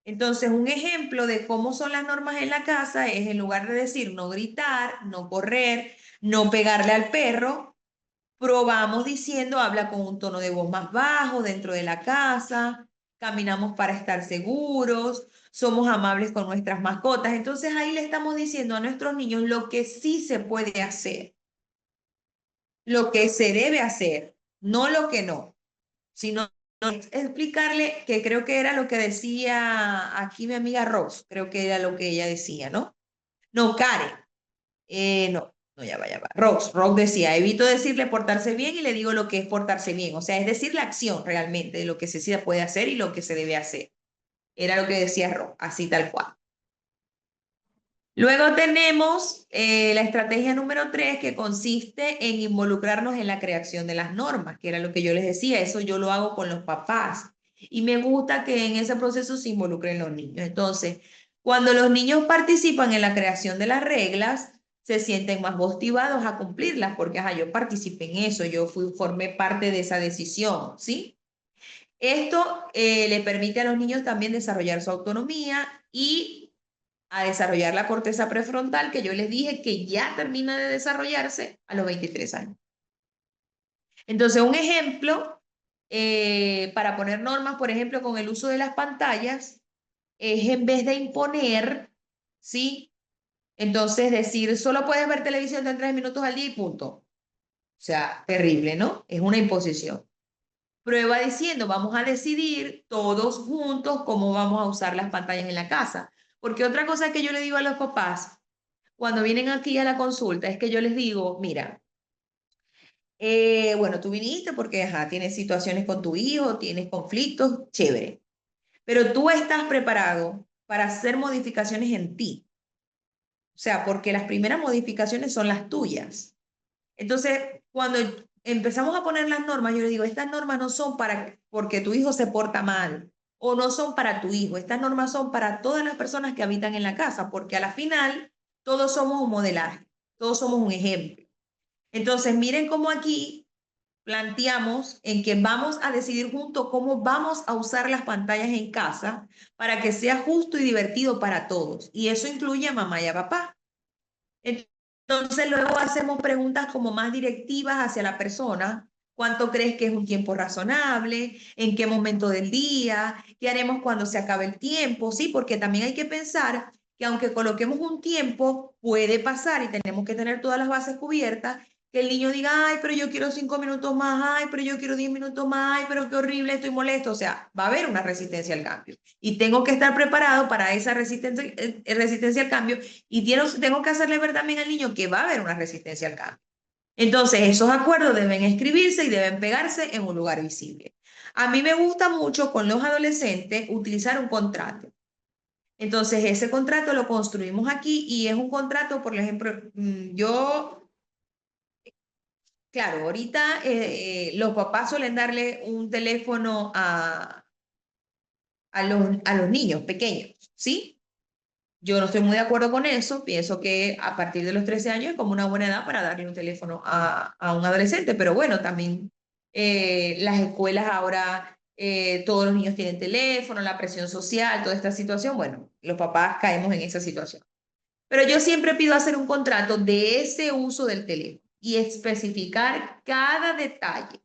Entonces, un ejemplo de cómo son las normas en la casa es en lugar de decir no gritar, no correr, no pegarle al perro, probamos diciendo habla con un tono de voz más bajo dentro de la casa, caminamos para estar seguros, somos amables con nuestras mascotas. Entonces ahí le estamos diciendo a nuestros niños lo que sí se puede hacer, lo que se debe hacer, no lo que no, sino explicarle que creo que era lo que decía aquí mi amiga Ross, creo que era lo que ella decía, ¿no? No, Karen. No, ya va. Rox decía, evito decirle portarse bien y le digo lo que es portarse bien. O sea, es decir, la acción realmente de lo que se puede hacer y lo que se debe hacer. Era lo que decía Rox, así tal cual. Luego tenemos la estrategia número 3, que consiste en involucrarnos en la creación de las normas, que era lo que yo les decía, eso yo lo hago con los papás. Y me gusta que en ese proceso se involucren los niños. Entonces, cuando los niños participan en la creación de las reglas, se sienten más motivados a cumplirlas, porque yo participé en eso, formé parte de esa decisión, ¿sí? Esto le permite a los niños también desarrollar su autonomía y a desarrollar la corteza prefrontal, que yo les dije que ya termina de desarrollarse a los 23 años. Entonces, un ejemplo para poner normas, por ejemplo, con el uso de las pantallas, es en vez de imponer, ¿sí? Entonces, decir, solo puedes ver televisión de 3 minutos al día y punto. O sea, terrible, ¿no? Es una imposición. Prueba diciendo, vamos a decidir todos juntos cómo vamos a usar las pantallas en la casa. Porque otra cosa que yo le digo a los papás cuando vienen aquí a la consulta es que yo les digo, mira, bueno, tú viniste porque tienes situaciones con tu hijo, tienes conflictos, chévere, pero tú estás preparado para hacer modificaciones en ti. O sea, porque las primeras modificaciones son las tuyas. Entonces, cuando empezamos a poner las normas, yo le digo, estas normas no son porque tu hijo se porta mal o no son para tu hijo, estas normas son para todas las personas que habitan en la casa, porque a la final todos somos un modelaje, todos somos un ejemplo. Entonces, miren cómo aquí planteamos en que vamos a decidir juntos cómo vamos a usar las pantallas en casa para que sea justo y divertido para todos. Y eso incluye a mamá y a papá. Entonces luego hacemos preguntas como más directivas hacia la persona. ¿Cuánto crees que es un tiempo razonable? ¿En qué momento del día? ¿Qué haremos cuando se acabe el tiempo? Sí, porque también hay que pensar que aunque coloquemos un tiempo, puede pasar y tenemos que tener todas las bases cubiertas, que el niño diga, ay, pero yo quiero 5 minutos más, ay, pero yo quiero 10 minutos más, ay, pero qué horrible, estoy molesto. O sea, va a haber una resistencia al cambio. Y tengo que estar preparado para esa resistencia al cambio y tengo que hacerle ver también al niño que va a haber una resistencia al cambio. Entonces, esos acuerdos deben escribirse y deben pegarse en un lugar visible. A mí me gusta mucho con los adolescentes utilizar un contrato. Entonces, ese contrato lo construimos aquí y es un contrato, por ejemplo, yo, claro, ahorita los papás suelen darle un teléfono a los niños pequeños, ¿sí? Yo no estoy muy de acuerdo con eso, pienso que a partir de los 13 años es como una buena edad para darle un teléfono a un adolescente, pero bueno, también las escuelas ahora, todos los niños tienen teléfono, la presión social, toda esta situación, bueno, los papás caemos en esa situación. Pero yo siempre pido hacer un contrato de ese uso del teléfono y especificar cada detalle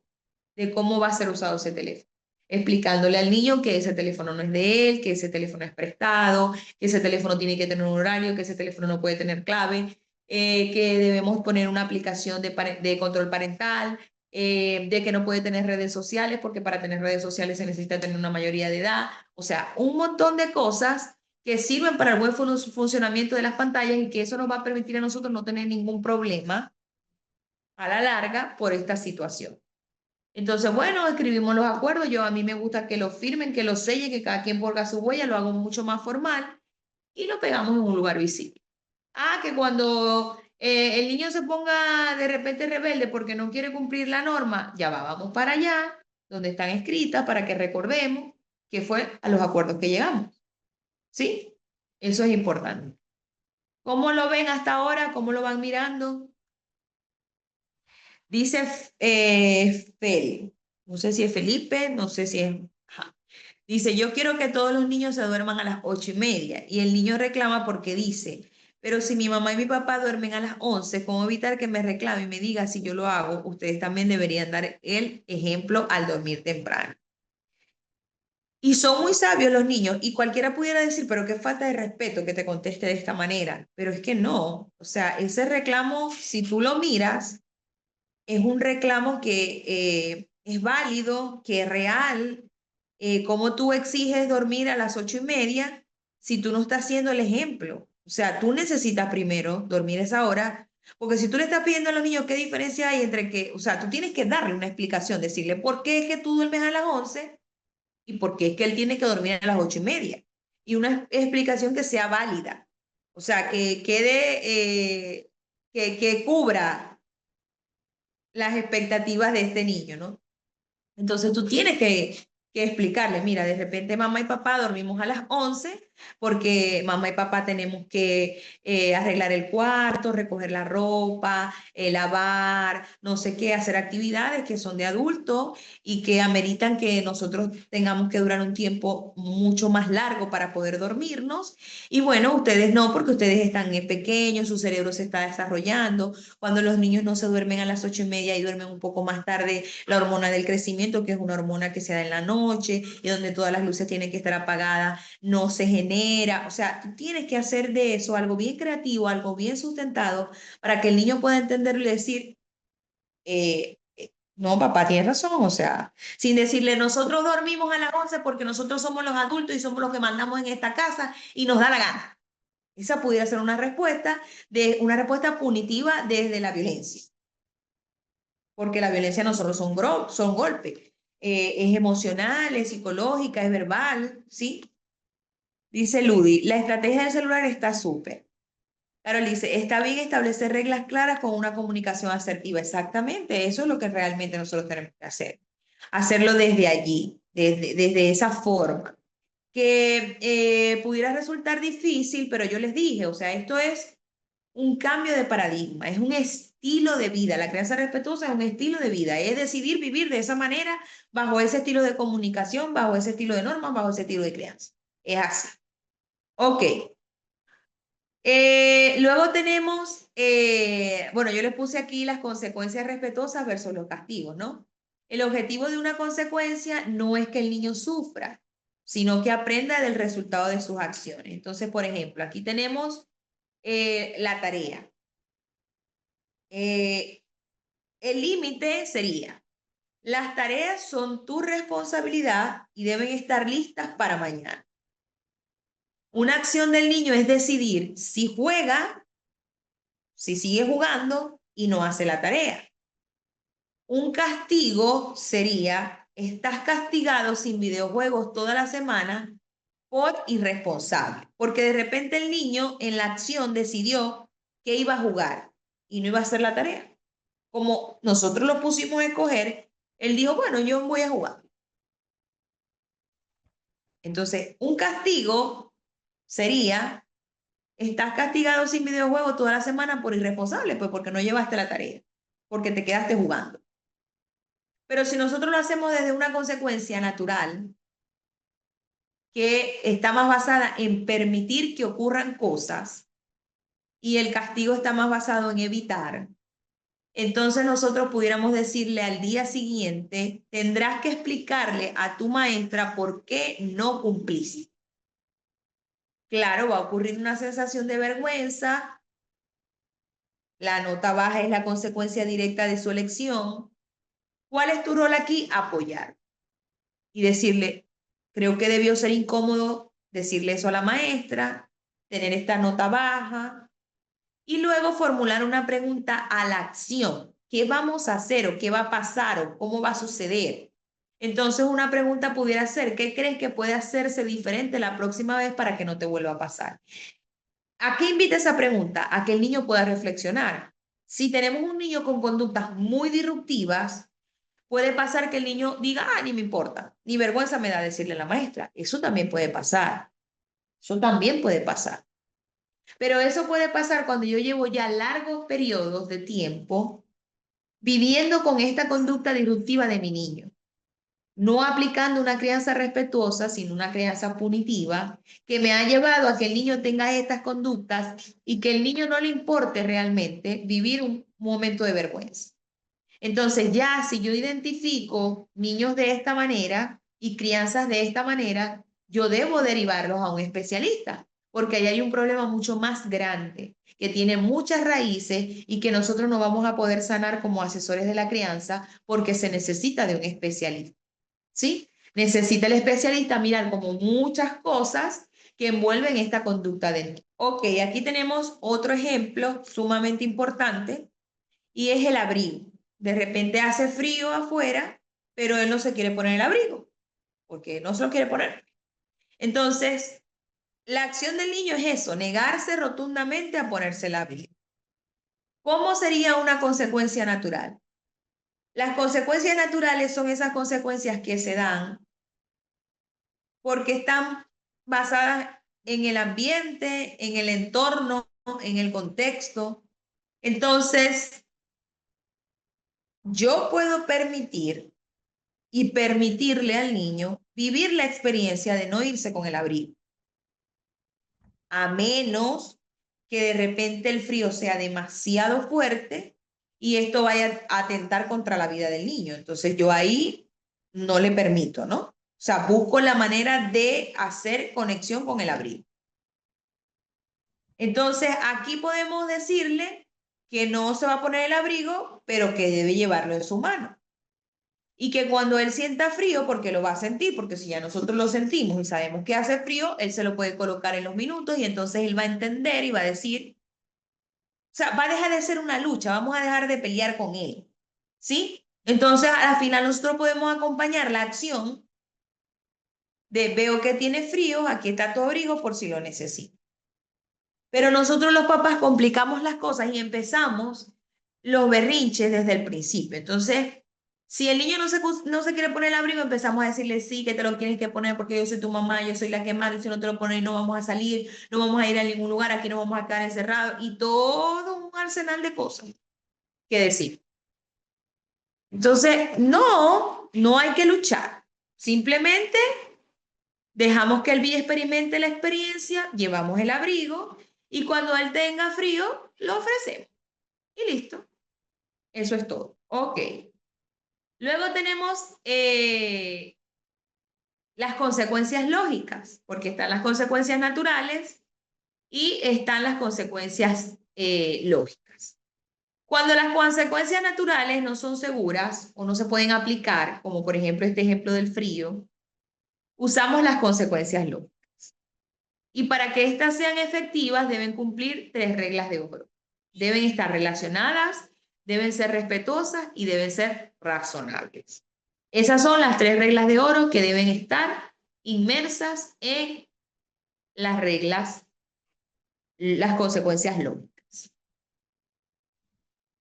de cómo va a ser usado ese teléfono, explicándole al niño que ese teléfono no es de él, que ese teléfono es prestado, que ese teléfono tiene que tener un horario, que ese teléfono no puede tener clave, que debemos poner una aplicación de control parental, de que no puede tener redes sociales, porque para tener redes sociales se necesita tener una mayoría de edad, o sea, un montón de cosas que sirven para el buen funcionamiento de las pantallas y que eso nos va a permitir a nosotros no tener ningún problema a la larga por esta situación. Entonces, bueno, escribimos los acuerdos. Yo a mí me gusta que lo firmen, que lo sellen, que cada quien ponga su huella, lo hago mucho más formal y lo pegamos en un lugar visible. Ah, que cuando el niño se ponga de repente rebelde porque no quiere cumplir la norma, ya va, vamos para allá, donde están escritas, para que recordemos que fue a los acuerdos que llegamos. ¿Sí? Eso es importante. ¿Cómo lo ven hasta ahora? ¿Cómo lo van mirando? Dice Fel, no sé si es Felipe, no sé si es... ajá. Dice, yo quiero que todos los niños se duerman a las 8:30 y el niño reclama porque dice, pero si mi mamá y mi papá duermen a las 11, ¿cómo evitar que me reclame y me diga si yo lo hago? Ustedes también deberían dar el ejemplo al dormir temprano. Y son muy sabios los niños y cualquiera pudiera decir, pero qué falta de respeto que te conteste de esta manera. Pero es que no, o sea, ese reclamo, si tú lo miras, es un reclamo que es válido, que es real. ¿Cómo tú exiges dormir a las 8:30 si tú no estás haciendo el ejemplo? O sea, tú necesitas primero dormir esa hora, porque si tú le estás pidiendo a los niños qué diferencia hay entre que, o sea, tú tienes que darle una explicación, decirle por qué es que tú duermes a las 11 y por qué es que él tiene que dormir a las 8:30. Y una explicación que sea válida, o sea, que quede, que cubra las expectativas de este niño, ¿no? Entonces tú tienes que explicarle, mira, de repente mamá y papá dormimos a las 11 porque mamá y papá tenemos que arreglar el cuarto, recoger la ropa, lavar, no sé qué, hacer actividades que son de adultos y que ameritan que nosotros tengamos que durar un tiempo mucho más largo para poder dormirnos. Y bueno, ustedes no, porque ustedes están pequeños, su cerebro se está desarrollando. Cuando los niños no se duermen a las 8:30 y duermen un poco más tarde, la hormona del crecimiento, que es una hormona que se da en la noche y donde todas las luces tienen que estar apagadas, no se genera. O sea, tú tienes que hacer de eso algo bien creativo, algo bien sustentado, para que el niño pueda entenderlo y decir, no, papá, tienes razón. O sea, sin decirle, nosotros dormimos a las 11 porque nosotros somos los adultos y somos los que mandamos en esta casa y nos da la gana. Esa pudiera ser una respuesta punitiva desde la violencia, porque la violencia no solo son golpes, es emocional, es psicológica, es verbal, ¿sí? Dice Ludi, la estrategia del celular está súper. Carol dice, está bien establecer reglas claras con una comunicación asertiva. Exactamente, eso es lo que realmente nosotros tenemos que hacer. Hacerlo desde allí, desde esa forma. Que pudiera resultar difícil, pero yo les dije, o sea, esto es un cambio de paradigma, es un estilo de vida. La crianza respetuosa es un estilo de vida, es decidir vivir de esa manera, bajo ese estilo de comunicación, bajo ese estilo de normas, bajo ese estilo de crianza. Es así. Ok. Luego tenemos, bueno, yo les puse aquí las consecuencias respetuosas versus los castigos, ¿no? El objetivo de una consecuencia no es que el niño sufra, sino que aprenda del resultado de sus acciones. Entonces, por ejemplo, aquí tenemos la tarea. Eh, el límite sería, las tareas son tu responsabilidad y deben estar listas para mañana. Una acción del niño es decidir si juega, si sigue jugando y no hace la tarea. Un castigo sería estás castigado sin videojuegos toda la semana por irresponsable, porque de repente el niño en la acción decidió que iba a jugar y no iba a hacer la tarea. Como nosotros lo pusimos a escoger, él dijo, bueno, yo voy a jugar. Entonces, un castigo sería, estás castigado sin videojuego toda la semana por irresponsable, pues porque no llevaste la tarea, porque te quedaste jugando. Pero si nosotros lo hacemos desde una consecuencia natural, que está más basada en permitir que ocurran cosas y el castigo está más basado en evitar, entonces nosotros pudiéramos decirle al día siguiente, tendrás que explicarle a tu maestra por qué no cumpliste. Claro, va a ocurrir una sensación de vergüenza, la nota baja es la consecuencia directa de su elección. ¿Cuál es tu rol aquí? Apoyar y decirle, creo que debió ser incómodo decirle eso a la maestra, tener esta nota baja, y luego formular una pregunta a la acción. ¿Qué vamos a hacer o qué va a pasar o cómo va a suceder? Entonces una pregunta pudiera ser, ¿qué crees que puede hacerse diferente la próxima vez para que no te vuelva a pasar? ¿A qué invita esa pregunta? A que el niño pueda reflexionar. Si tenemos un niño con conductas muy disruptivas, puede pasar que el niño diga, ni me importa, ni vergüenza me da decirle a la maestra. Eso también puede pasar. Eso también puede pasar. Pero eso puede pasar cuando yo llevo ya largos periodos de tiempo viviendo con esta conducta disruptiva de mi niño, no aplicando una crianza respetuosa, sino una crianza punitiva, que me ha llevado a que el niño tenga estas conductas y que el niño no le importe realmente vivir un momento de vergüenza. Entonces ya si yo identifico niños de esta manera y crianzas de esta manera, yo debo derivarlos a un especialista, porque ahí hay un problema mucho más grande, que tiene muchas raíces y que nosotros no vamos a poder sanar como asesores de la crianza porque se necesita de un especialista, ¿sí? Necesita el especialista mirar como muchas cosas que envuelven esta conducta del niño. Ok, aquí tenemos otro ejemplo sumamente importante y es el abrigo. De repente hace frío afuera, pero él no se quiere poner el abrigo, porque no se lo quiere poner. Entonces, la acción del niño es eso, negarse rotundamente a ponerse el abrigo. ¿Cómo sería una consecuencia natural? Las consecuencias naturales son esas consecuencias que se dan porque están basadas en el ambiente, en el entorno, en el contexto. Entonces, yo puedo permitir y permitirle al niño vivir la experiencia de no irse con el abrigo, a menos que de repente el frío sea demasiado fuerte y esto vaya a atentar contra la vida del niño. Entonces yo ahí no le permito, ¿no? O sea, busco la manera de hacer conexión con el abrigo. Entonces aquí podemos decirle que no se va a poner el abrigo, pero que debe llevarlo en su mano. Y que cuando él sienta frío, porque lo va a sentir, porque si ya nosotros lo sentimos y sabemos que hace frío, él se lo puede colocar en los minutos y entonces él va a entender y va a decir, o sea, va a dejar de ser una lucha, vamos a dejar de pelear con él, ¿sí? Entonces, al final nosotros podemos acompañar la acción de veo que tiene frío, aquí está tu abrigo por si lo necesita. Pero nosotros los papás complicamos las cosas y empezamos los berrinches desde el principio. Entonces, si el niño no se quiere poner el abrigo, empezamos a decirle sí, que te lo tienes que poner porque yo soy tu mamá, yo soy la que manda, y si no te lo pones no vamos a salir, no vamos a ir a ningún lugar, aquí no vamos a quedar encerrados y todo un arsenal de cosas que decir. Entonces, no hay que luchar. Simplemente dejamos que el día experimente la experiencia, llevamos el abrigo y cuando él tenga frío, lo ofrecemos. Y listo. Eso es todo. Ok. Luego tenemos las consecuencias lógicas, porque están las consecuencias naturales y están las consecuencias lógicas. Cuando las consecuencias naturales no son seguras o no se pueden aplicar, como por ejemplo este ejemplo del frío, usamos las consecuencias lógicas. Y para que éstas sean efectivas deben cumplir 3 reglas de oro. Deben estar relacionadas, deben ser respetuosas y deben ser razonables. Esas son las 3 reglas de oro que deben estar inmersas en las reglas, las consecuencias lógicas.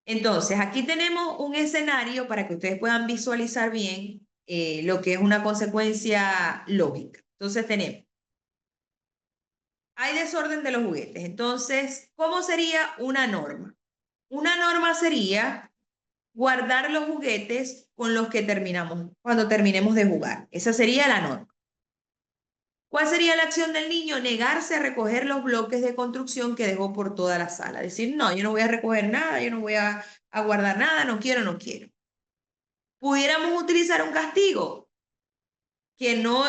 Entonces, aquí tenemos un escenario para que ustedes puedan visualizar bien lo que es una consecuencia lógica. Entonces tenemos, hay desorden de los juguetes. Entonces, ¿cómo sería una norma? Una norma sería guardar los juguetes con los que terminamos, cuando terminemos de jugar. Esa sería la norma. ¿Cuál sería la acción del niño? Negarse a recoger los bloques de construcción que dejó por toda la sala. Decir, no, yo no voy a recoger nada, yo no voy a guardar nada, no quiero, no quiero. Pudiéramos utilizar un castigo, que no,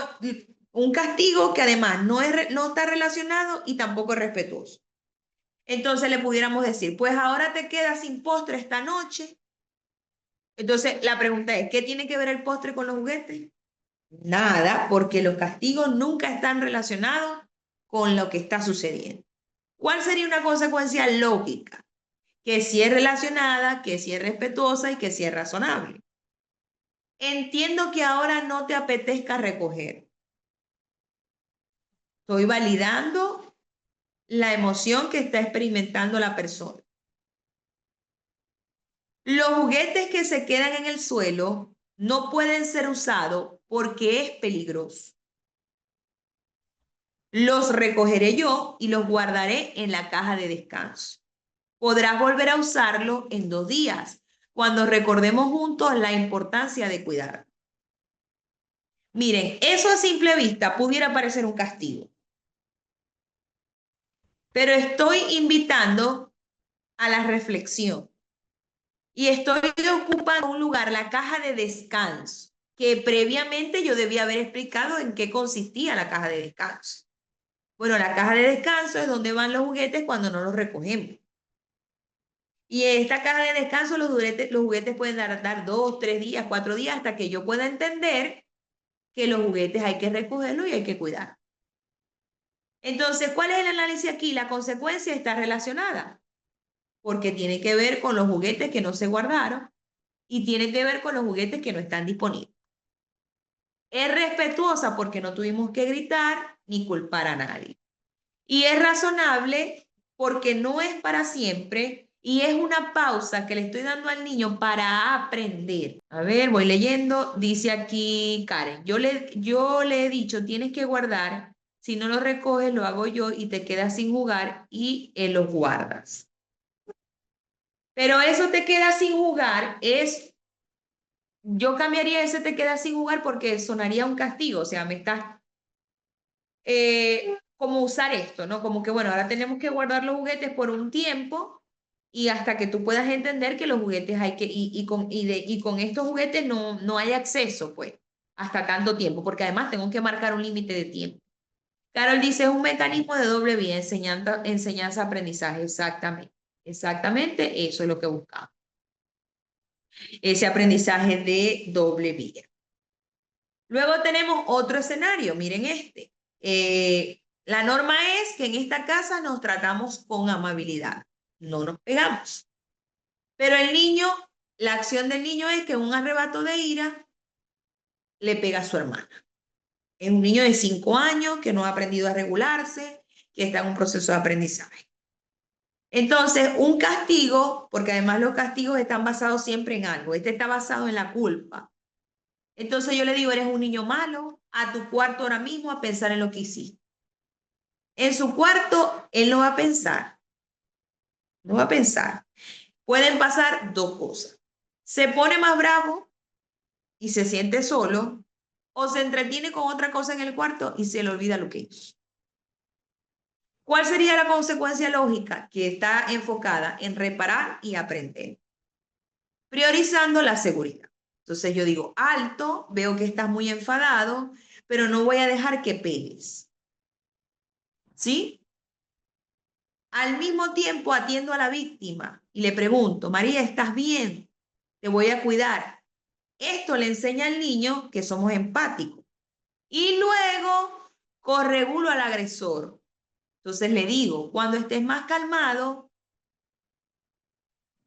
un castigo que además no está relacionado y tampoco es respetuoso. Entonces le pudiéramos decir, pues ahora te quedas sin postre esta noche. Entonces la pregunta es, ¿qué tiene que ver el postre con los juguetes? Nada, porque los castigos nunca están relacionados con lo que está sucediendo. ¿Cuál sería una consecuencia lógica? Que sí es relacionada, que sí es respetuosa y que sí es razonable. Entiendo que ahora no te apetezca recoger. Estoy validando la emoción que está experimentando la persona. Los juguetes que se quedan en el suelo no pueden ser usados porque es peligroso. Los recogeré yo y los guardaré en la caja de descanso. Podrás volver a usarlo en 2 días, cuando recordemos juntos la importancia de cuidar. Miren, eso a simple vista pudiera parecer un castigo, pero estoy invitando a la reflexión y estoy ocupando un lugar, la caja de descanso, que previamente yo debía haber explicado en qué consistía la caja de descanso. Bueno, la caja de descanso es donde van los juguetes cuando no los recogemos. Y en esta caja de descanso los juguetes pueden dar 2, 3 días, 4 días, hasta que yo pueda entender que los juguetes hay que recogerlos y hay que cuidar. Entonces, ¿cuál es el análisis aquí? La consecuencia está relacionada, porque tiene que ver con los juguetes que no se guardaron y tiene que ver con los juguetes que no están disponibles. Es respetuosa porque no tuvimos que gritar ni culpar a nadie. Y es razonable porque no es para siempre y es una pausa que le estoy dando al niño para aprender. A ver, voy leyendo. Dice aquí Karen, yo le he dicho, tienes que guardar. Si no lo recoges, lo hago yo y te quedas sin jugar y los guardas. Pero eso te queda sin jugar yo cambiaría ese te queda sin jugar porque sonaría un castigo. O sea, me estás como usar esto, ¿no? Como que, bueno, ahora tenemos que guardar los juguetes por un tiempo y hasta que tú puedas entender que los juguetes hay que, y con estos juguetes no hay acceso, pues, hasta tanto tiempo, porque además tengo que marcar un límite de tiempo. Carol dice, es un mecanismo de doble vía, enseñanza, aprendizaje, exactamente. Exactamente, eso es lo que buscamos. Ese aprendizaje de doble vía. Luego tenemos otro escenario, miren este. La norma es que en esta casa nos tratamos con amabilidad, no nos pegamos. Pero el niño, la acción del niño es que en un arrebato de ira le pega a su hermana. Es un niño de 5 años que no ha aprendido a regularse, que está en un proceso de aprendizaje. Entonces, un castigo, porque además los castigos están basados siempre en algo, este está basado en la culpa. Entonces yo le digo, eres un niño malo, a tu cuarto ahora mismo a pensar en lo que hiciste. En su cuarto, él no va a pensar, no va a pensar. Pueden pasar 2 cosas. Se pone más bravo y se siente solo, o se entretiene con otra cosa en el cuarto y se le olvida lo que hizo. ¿Cuál sería la consecuencia lógica? Que está enfocada en reparar y aprender, priorizando la seguridad. Entonces yo digo, alto, veo que estás muy enfadado, pero no voy a dejar que pegues. ¿Sí? Al mismo tiempo atiendo a la víctima y le pregunto, María, ¿estás bien? Te voy a cuidar. Esto le enseña al niño que somos empáticos. Y luego corregulo al agresor. Entonces le digo, cuando estés más calmado,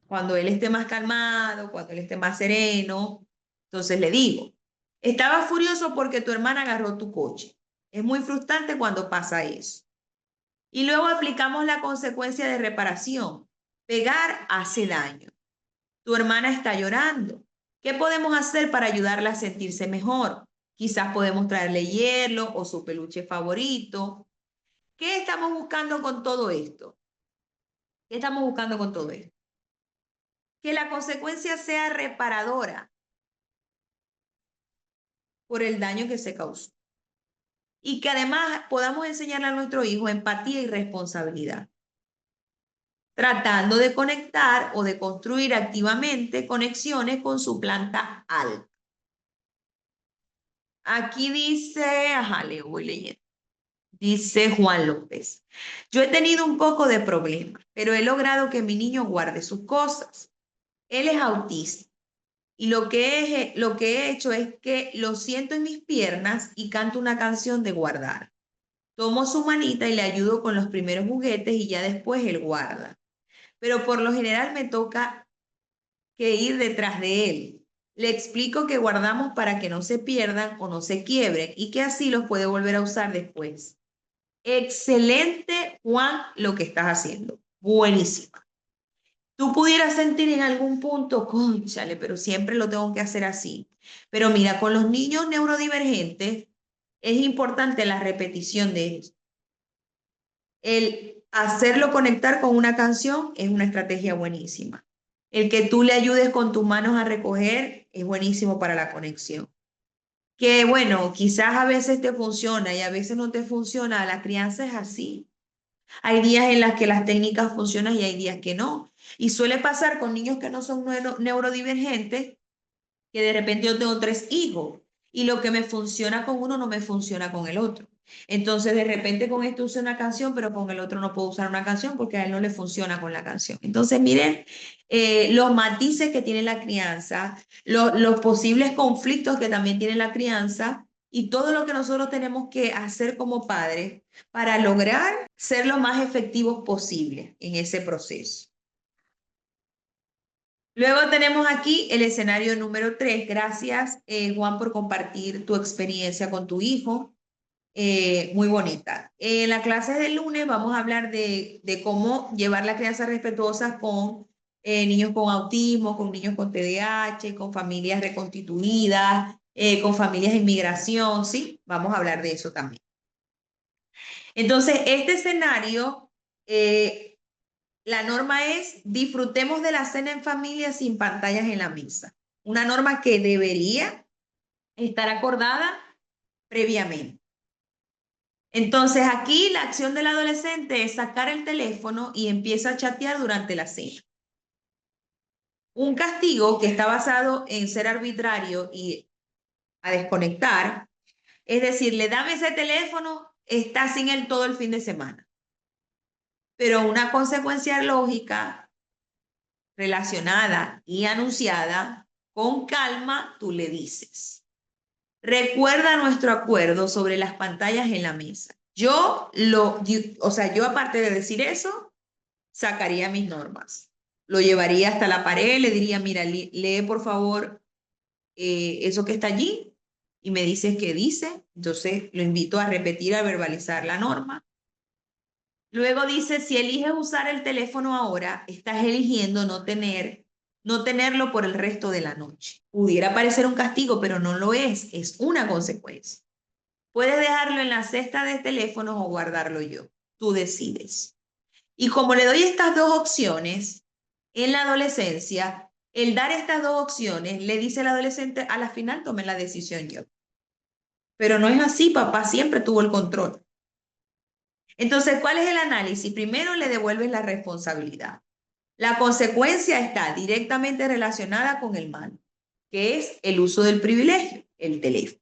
cuando él esté más calmado, cuando él esté más sereno, entonces le digo, Estaba furioso porque tu hermana agarró tu coche. Es muy frustrante cuando pasa eso. Y luego aplicamos la consecuencia de reparación. Pegar hace daño. Tu hermana está llorando. ¿Qué podemos hacer para ayudarla a sentirse mejor? Quizás podemos traerle hielo o su peluche favorito. ¿Qué estamos buscando con todo esto? ¿Qué estamos buscando con todo esto? Que la consecuencia sea reparadora por el daño que se causó. Y que además podamos enseñarle a nuestro hijo empatía y responsabilidad, tratando de conectar o de construir activamente conexiones con su planta alta. Aquí dice, ajá, le voy leyendo. Dice Juan López, yo he tenido un poco de problema, pero he logrado que mi niño guarde sus cosas. Él es autista y lo que he hecho es que lo siento en mis piernas y canto una canción de guardar. Tomo su manita y le ayudo con los primeros juguetes y ya después él guarda. Pero por lo general me toca que ir detrás de él. Le explico que guardamos para que no se pierdan o no se quiebren y que así los puede volver a usar después. Excelente, Juan, lo que estás haciendo. Buenísima. Tú pudieras sentir en algún punto, cónchale, pero siempre lo tengo que hacer así. Pero mira, con los niños neurodivergentes es importante la repetición de esto. El hacerlo conectar con una canción es una estrategia buenísima. El que tú le ayudes con tus manos a recoger es buenísimo para la conexión. Que bueno, quizás a veces te funciona y a veces no te funciona. La crianza es así. Hay días en las que las técnicas funcionan y hay días que no. Y suele pasar con niños que no son neurodivergentes, que de repente yo tengo 3 hijos y lo que me funciona con uno no me funciona con el otro. Entonces de repente con este uso una canción, pero con el otro no puedo usar una canción porque a él no le funciona con la canción. Entonces miren los matices que tiene la crianza, los posibles conflictos que también tiene la crianza y todo lo que nosotros tenemos que hacer como padres para lograr ser lo más efectivos posible en ese proceso. Luego tenemos aquí el escenario número 3. Gracias, Juan, por compartir tu experiencia con tu hijo. Muy bonita. En la clase del lunes vamos a hablar de cómo llevar la crianza respetuosa con niños con autismo, con niños con TDAH, con familias reconstituidas, con familias de inmigración, ¿sí? Vamos a hablar de eso también. Entonces, este escenario, la norma es disfrutemos de la cena en familia sin pantallas en la mesa. Una norma que debería estar acordada previamente. Entonces aquí la acción del adolescente es sacar el teléfono y empieza a chatear durante la cena. Un castigo que está basado en ser arbitrario y a desconectar, es decir, le dame ese teléfono, está sin él todo el fin de semana. Pero una consecuencia lógica relacionada y anunciada, con calma tú le dices. Recuerda nuestro acuerdo sobre las pantallas en la mesa. Yo aparte de decir eso, sacaría mis normas. Lo llevaría hasta la pared, le diría, mira, lee por favor eso que está allí y me dices qué dice. Entonces lo invito a repetir, a verbalizar la norma. Luego dice, si eliges usar el teléfono ahora, estás eligiendo no tenerlo por el resto de la noche. Pudiera parecer un castigo, pero no lo es una consecuencia. Puedes dejarlo en la cesta de teléfonos o guardarlo yo. Tú decides. Y como le doy estas dos opciones, en la adolescencia, el dar estas dos opciones le dice al adolescente, a la final tomen la decisión yo. Pero no es así, papá siempre tuvo el control. Entonces, ¿cuál es el análisis? Primero le devuelves la responsabilidad. La consecuencia está directamente relacionada con el mal, que es el uso del privilegio, el teléfono.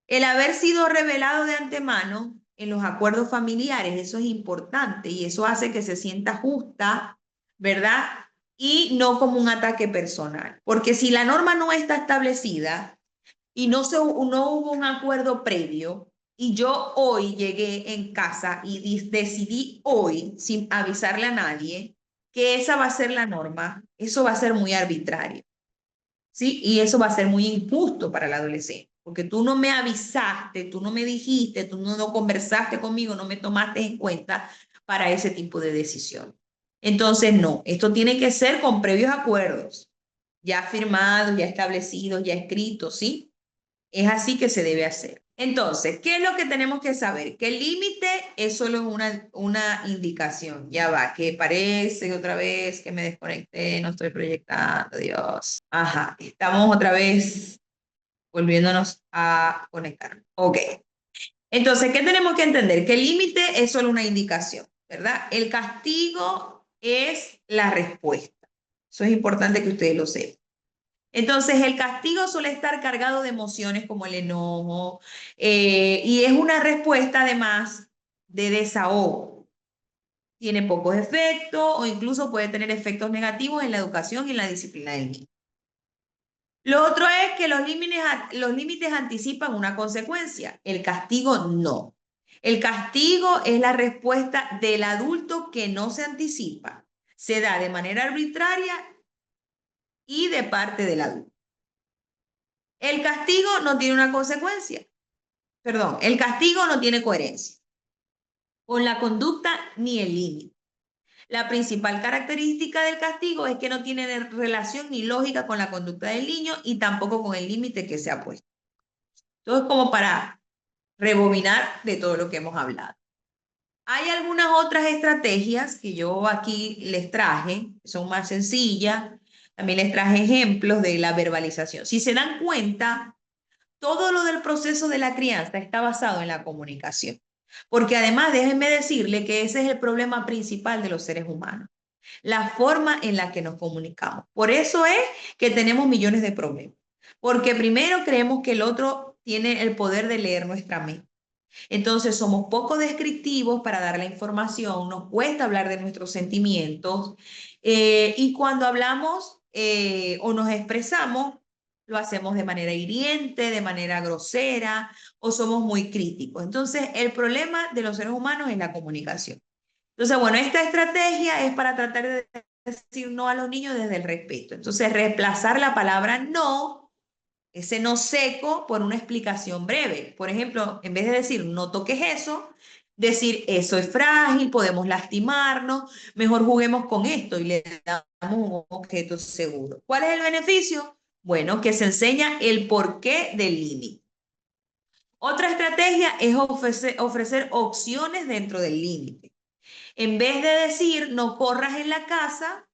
El haber sido revelado de antemano en los acuerdos familiares, eso es importante y eso hace que se sienta justa, ¿verdad? Y no como un ataque personal. Porque si la norma no está establecida y no hubo un acuerdo previo, y yo hoy llegué en casa y decidí hoy, sin avisarle a nadie, que esa va a ser la norma, eso va a ser muy arbitrario. ¿sí? Y eso va a ser muy injusto para el adolescente, porque tú no me avisaste, tú no me dijiste, tú no conversaste conmigo, no me tomaste en cuenta para ese tipo de decisión. Entonces, no, esto tiene que ser con previos acuerdos, ya firmados, ya establecidos, ya escritos, ¿sí? Es así que se debe hacer. Entonces, ¿qué es lo que tenemos que saber? Que el límite es solo una indicación. Ya va, que parece otra vez que me desconecté, no estoy proyectando, Dios. Ajá, estamos otra vez volviéndonos a conectar. Ok. Entonces, ¿qué tenemos que entender? Que el límite es solo una indicación, ¿verdad? El castigo es la respuesta. Eso es importante que ustedes lo sepan. Entonces, el castigo suele estar cargado de emociones como el enojo, y es una respuesta además de desahogo. Tiene pocos efectos o incluso puede tener efectos negativos en la educación y en la disciplina del niño. Lo otro es que los límites anticipan una consecuencia, el castigo no. El castigo es la respuesta del adulto que no se anticipa. Se da de manera arbitraria y de parte del adulto. El castigo no tiene una consecuencia. Perdón, el castigo no tiene coherencia con la conducta ni el límite. La principal característica del castigo es que no tiene relación ni lógica con la conducta del niño y tampoco con el límite que se ha puesto. Entonces, como para rebobinar de todo lo que hemos hablado. Hay algunas otras estrategias que yo aquí les traje, que son más sencillas. También les traje ejemplos de la verbalización. Si se dan cuenta, todo lo del proceso de la crianza está basado en la comunicación. Porque además, déjenme decirle que ese es el problema principal de los seres humanos, la forma en la que nos comunicamos. Por eso es que tenemos millones de problemas. Porque primero creemos que el otro tiene el poder de leer nuestra mente. Entonces somos poco descriptivos para dar la información, nos cuesta hablar de nuestros sentimientos, y cuando hablamos o nos expresamos, lo hacemos de manera hiriente, de manera grosera o somos muy críticos. Entonces el problema de los seres humanos es la comunicación. Entonces, bueno, esta estrategia es para tratar de decir no a los niños desde el respeto. Entonces, reemplazar la palabra no, ese no seco, por una explicación breve. Por ejemplo, en vez de decir no toques eso, decir eso es frágil, podemos lastimarnos, mejor juguemos con esto y le damos un objeto seguro. ¿Cuál es el beneficio? Bueno, que se enseña el porqué del límite. Otra estrategia es ofrecer opciones dentro del límite. En vez de decir no corras en la casa,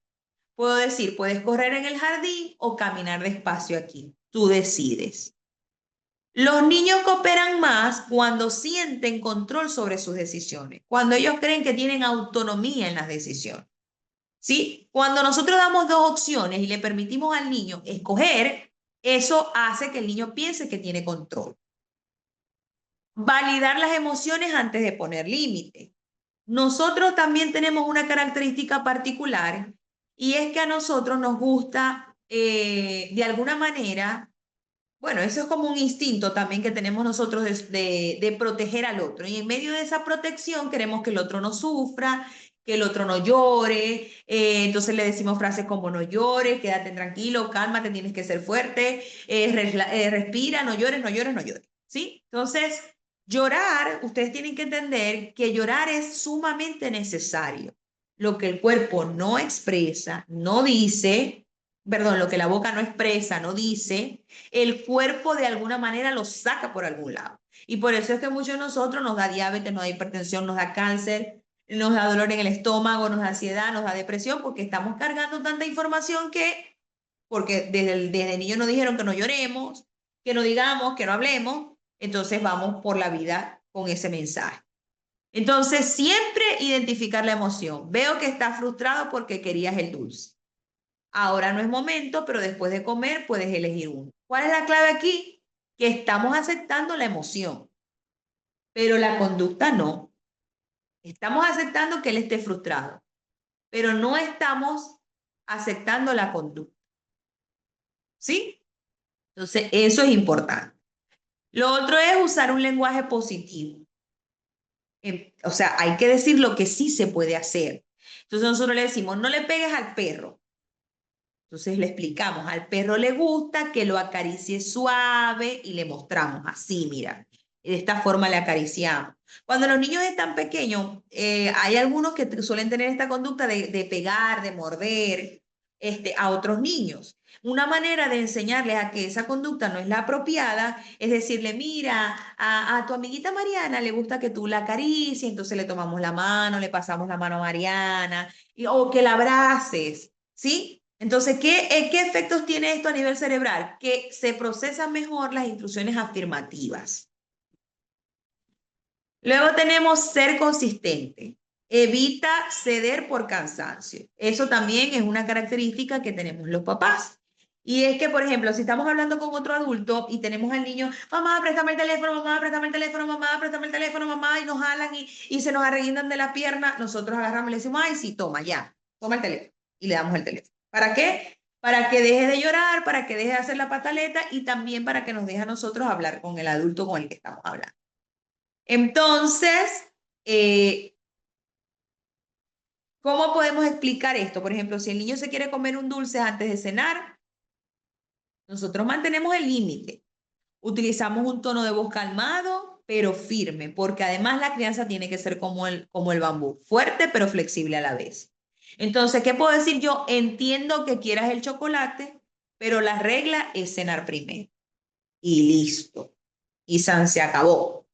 puedo decir puedes correr en el jardín o caminar despacio aquí. Tú decides. Los niños cooperan más cuando sienten control sobre sus decisiones, cuando ellos creen que tienen autonomía en las decisiones. ¿Sí? Cuando nosotros damos dos opciones y le permitimos al niño escoger, eso hace que el niño piense que tiene control. Validar las emociones antes de poner límites. Nosotros también tenemos una característica particular y es que a nosotros nos gusta, de alguna manera, bueno, eso es como un instinto también que tenemos nosotros de proteger al otro. Y en medio de esa protección queremos que el otro no sufra, que el otro no llore. Entonces le decimos frases como no llores, quédate tranquilo, cálmate, tienes que ser fuerte, respira, no llores, no llores, no llores. ¿Sí? Entonces, llorar, ustedes tienen que entender que llorar es sumamente necesario. Lo que el cuerpo no expresa, no dice, perdón, lo que la boca no expresa, no dice, el cuerpo de alguna manera lo saca por algún lado. Y por eso es que muchos de nosotros nos da diabetes, nos da hipertensión, nos da cáncer, nos da dolor en el estómago, nos da ansiedad, nos da depresión, porque estamos cargando tanta información porque desde niño nos dijeron que no lloremos, que no digamos, que no hablemos, entonces vamos por la vida con ese mensaje. Entonces, siempre identificar la emoción. Veo que estás frustrado porque querías el dulce. Ahora no es momento, pero después de comer puedes elegir uno. ¿Cuál es la clave aquí? Que estamos aceptando la emoción, pero la conducta no. Estamos aceptando que él esté frustrado, pero no estamos aceptando la conducta. ¿Sí? Entonces, eso es importante. Lo otro es usar un lenguaje positivo. O sea, hay que decir lo que sí se puede hacer. Entonces nosotros le decimos, no le pegues al perro. Entonces le explicamos, al perro le gusta que lo acaricie suave y le mostramos así, mira, de esta forma le acariciamos. Cuando los niños están pequeños, hay algunos que suelen tener esta conducta de pegar, de morder a otros niños. Una manera de enseñarles a que esa conducta no es la apropiada es decirle, mira, a tu amiguita Mariana le gusta que tú la acaricies, entonces le tomamos la mano, le pasamos la mano a Mariana, o que la abraces, ¿sí? Entonces, ¿qué efectos tiene esto a nivel cerebral? Que se procesan mejor las instrucciones afirmativas. Luego tenemos ser consistente. Evita ceder por cansancio. Eso también es una característica que tenemos los papás. Y es que, por ejemplo, si estamos hablando con otro adulto y tenemos al niño, mamá, préstame el teléfono, mamá, préstame el teléfono, mamá, préstame el teléfono, mamá, y nos jalan y se nos arreguindan de la pierna, nosotros agarramos y le decimos, ay, sí, toma, ya, toma el teléfono. Y le damos el teléfono. ¿Para qué? Para que deje de llorar, para que deje de hacer la pataleta y también para que nos deje a nosotros hablar con el adulto con el que estamos hablando. Entonces, eh, ¿cómo podemos explicar esto? Por ejemplo, si el niño se quiere comer un dulce antes de cenar, nosotros mantenemos el límite. Utilizamos un tono de voz calmado, pero firme, porque además la crianza tiene que ser como el bambú, fuerte, pero flexible a la vez. Entonces, ¿qué puedo decir yo? Entiendo que quieras el chocolate, pero la regla es cenar primero. Y listo. Y san se acabó.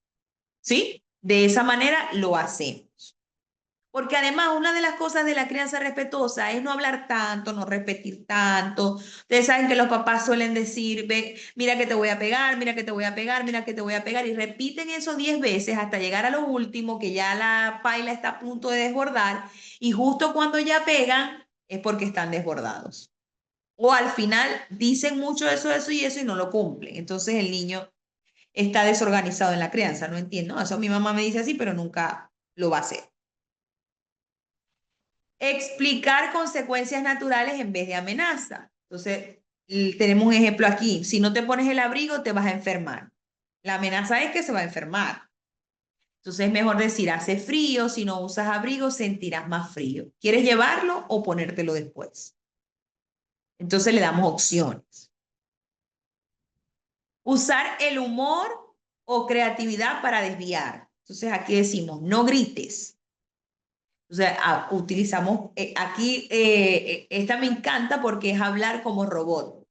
¿Sí? De esa manera lo hacemos. Porque además una de las cosas de la crianza respetuosa es no hablar tanto, no repetir tanto. Ustedes saben que los papás suelen decir, ve, mira que te voy a pegar, mira que te voy a pegar, mira que te voy a pegar, y repiten eso 10 veces hasta llegar a lo último, que ya la paila está a punto de desbordar, y justo cuando ya pegan es porque están desbordados. O al final dicen mucho eso y no lo cumplen. Entonces el niño está desorganizado en la crianza, no entiendo. Eso mi mamá me dice así, pero nunca lo va a hacer. Explicar consecuencias naturales en vez de amenaza. Entonces, tenemos un ejemplo aquí. Si no te pones el abrigo, te vas a enfermar. La amenaza es que se va a enfermar. Entonces, es mejor decir, hace frío, si no usas abrigo, sentirás más frío. ¿Quieres llevarlo o ponértelo después? Entonces, le damos opciones. Usar el humor o creatividad para desviar. Entonces, aquí decimos, no grites. O sea, utilizamos, aquí, esta me encanta porque es hablar como robot.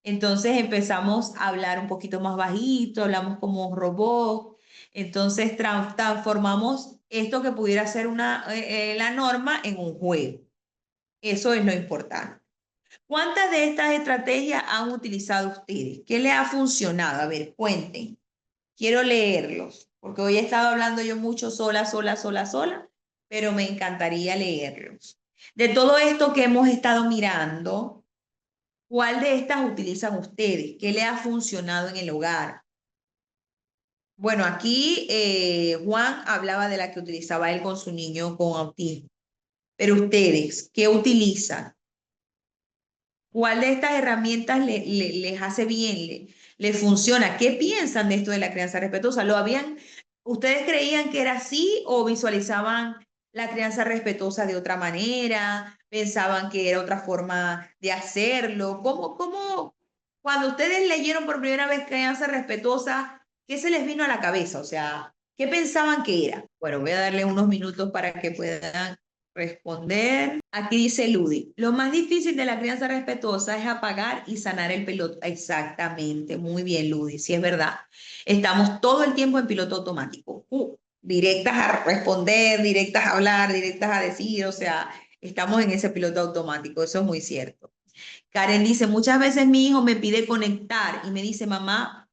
Entonces empezamos a hablar un poquito más bajito, hablamos como robot. Entonces transformamos esto que pudiera ser la norma en un juego. Eso es lo importante. ¿Cuántas de estas estrategias han utilizado ustedes? ¿Qué les ha funcionado? A ver, cuenten. Quiero leerlos, porque hoy he estado hablando yo mucho sola, pero me encantaría leerlos. De todo esto que hemos estado mirando, ¿cuál de estas utilizan ustedes? ¿Qué le ha funcionado en el hogar? Bueno, aquí Juan hablaba de la que utilizaba él con su niño con autismo, pero ustedes, ¿qué utilizan? ¿Cuál de estas herramientas les hace bien, les funciona? ¿Qué piensan de esto de la crianza respetuosa? ¿Ustedes creían que era así o visualizaban la crianza respetuosa de otra manera? ¿Pensaban que era otra forma de hacerlo? Cuando ustedes leyeron por primera vez crianza respetuosa, qué se les vino a la cabeza? O sea, ¿qué pensaban que era? Bueno, voy a darle unos minutos para que puedan responder. Aquí dice Ludi, lo más difícil de la crianza respetuosa es apagar y sanar el piloto. Exactamente, muy bien, Ludi, sí es verdad. Estamos todo el tiempo en piloto automático. Directas a responder, directas a hablar, directas a decir, o sea, estamos en ese piloto automático, eso es muy cierto. Karen dice, muchas veces mi hijo me pide conectar y me dice, mamá,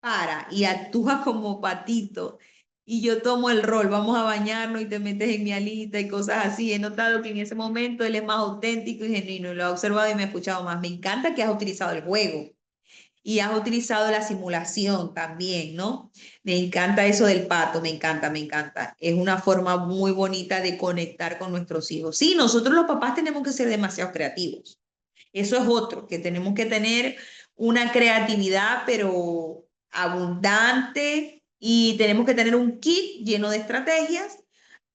para, y actúa como patito. Y yo tomo el rol, vamos a bañarnos y te metes en mi alita y cosas así. He notado que en ese momento él es más auténtico y genuino. Lo he observado y me he escuchado más. Me encanta que has utilizado el juego y has utilizado la simulación también, ¿no? Me encanta eso del pato, me encanta, me encanta. Es una forma muy bonita de conectar con nuestros hijos. Sí, nosotros los papás tenemos que ser demasiado creativos. Eso es otro, que tenemos que tener una creatividad, pero abundante, y tenemos que tener un kit lleno de estrategias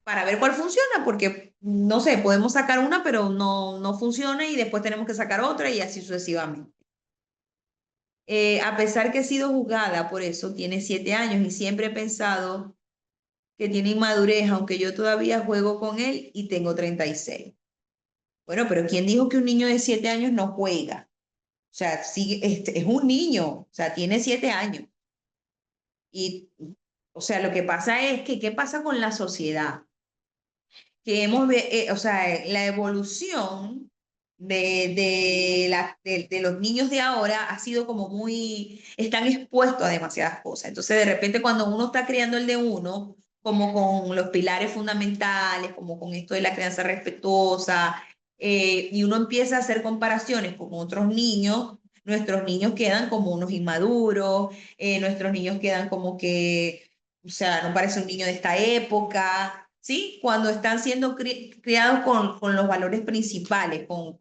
para ver cuál funciona, porque no sé, podemos sacar una, pero no funciona y después tenemos que sacar otra y así sucesivamente. A pesar que he sido juzgada por eso, tiene 7 años y siempre he pensado que tiene inmadurez, aunque yo todavía juego con él y tengo 36. Bueno, pero ¿quién dijo que un niño de 7 años no juega? O sea, sí, es un niño, o sea, tiene 7 años. Y, o sea, lo que pasa es que, ¿qué pasa con la sociedad? Que o sea, la evolución de los niños de ahora ha sido como muy, están expuestos a demasiadas cosas. Entonces, de repente, cuando uno está criando el de uno, como con los pilares fundamentales, como con esto de la crianza respetuosa, y uno empieza a hacer comparaciones con otros niños, nuestros niños quedan como unos inmaduros, nuestros niños quedan como que, o sea, no parece un niño de esta época, ¿sí? Cuando están siendo criados con los valores principales, con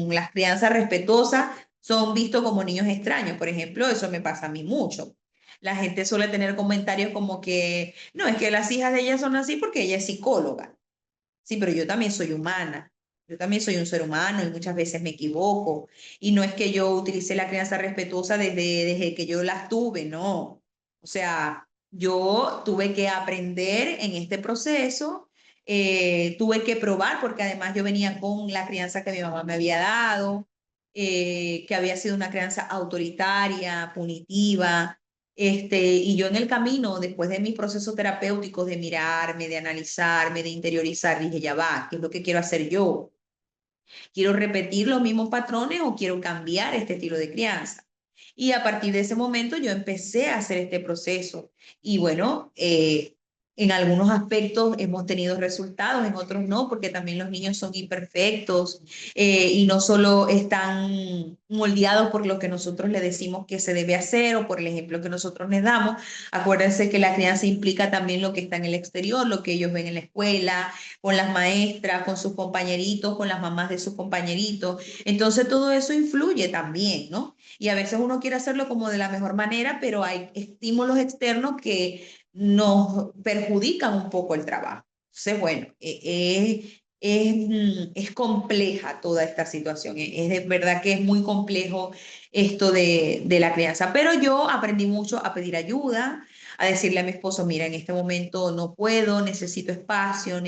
las crianzas respetuosas, son vistos como niños extraños. Por ejemplo, eso me pasa a mí mucho. La gente suele tener comentarios como que, no, es que las hijas de ella son así porque ella es psicóloga. Sí, pero yo también soy humana. Yo también soy un ser humano y muchas veces me equivoco. Y no es que yo utilice la crianza respetuosa desde que yo las tuve, no. O sea, yo tuve que aprender en este proceso, tuve que probar, porque además yo venía con la crianza que mi mamá me había dado, que había sido una crianza autoritaria, punitiva. Y yo en el camino, después de mis procesos terapéuticos, de mirarme, de analizarme, de interiorizar, dije, ya va, ¿qué es lo que quiero hacer yo? ¿Quiero repetir los mismos patrones o quiero cambiar este estilo de crianza? Y a partir de ese momento yo empecé a hacer este proceso. Y bueno, en algunos aspectos hemos tenido resultados, en otros no, porque también los niños son imperfectos, y no solo están moldeados por lo que nosotros le decimos que se debe hacer o por el ejemplo que nosotros les damos. Acuérdense que la crianza implica también lo que está en el exterior, lo que ellos ven en la escuela, con las maestras, con sus compañeritos, con las mamás de sus compañeritos. Entonces todo eso influye también, ¿no? Y a veces uno quiere hacerlo como de la mejor manera, pero hay estímulos externos que nos perjudican un poco el trabajo. Entonces, bueno, es compleja toda esta situación. Es de verdad que es muy complejo esto de la crianza. Pero yo aprendí mucho a pedir ayuda, a decirle a mi esposo, mira, en este momento no puedo, necesito espacio,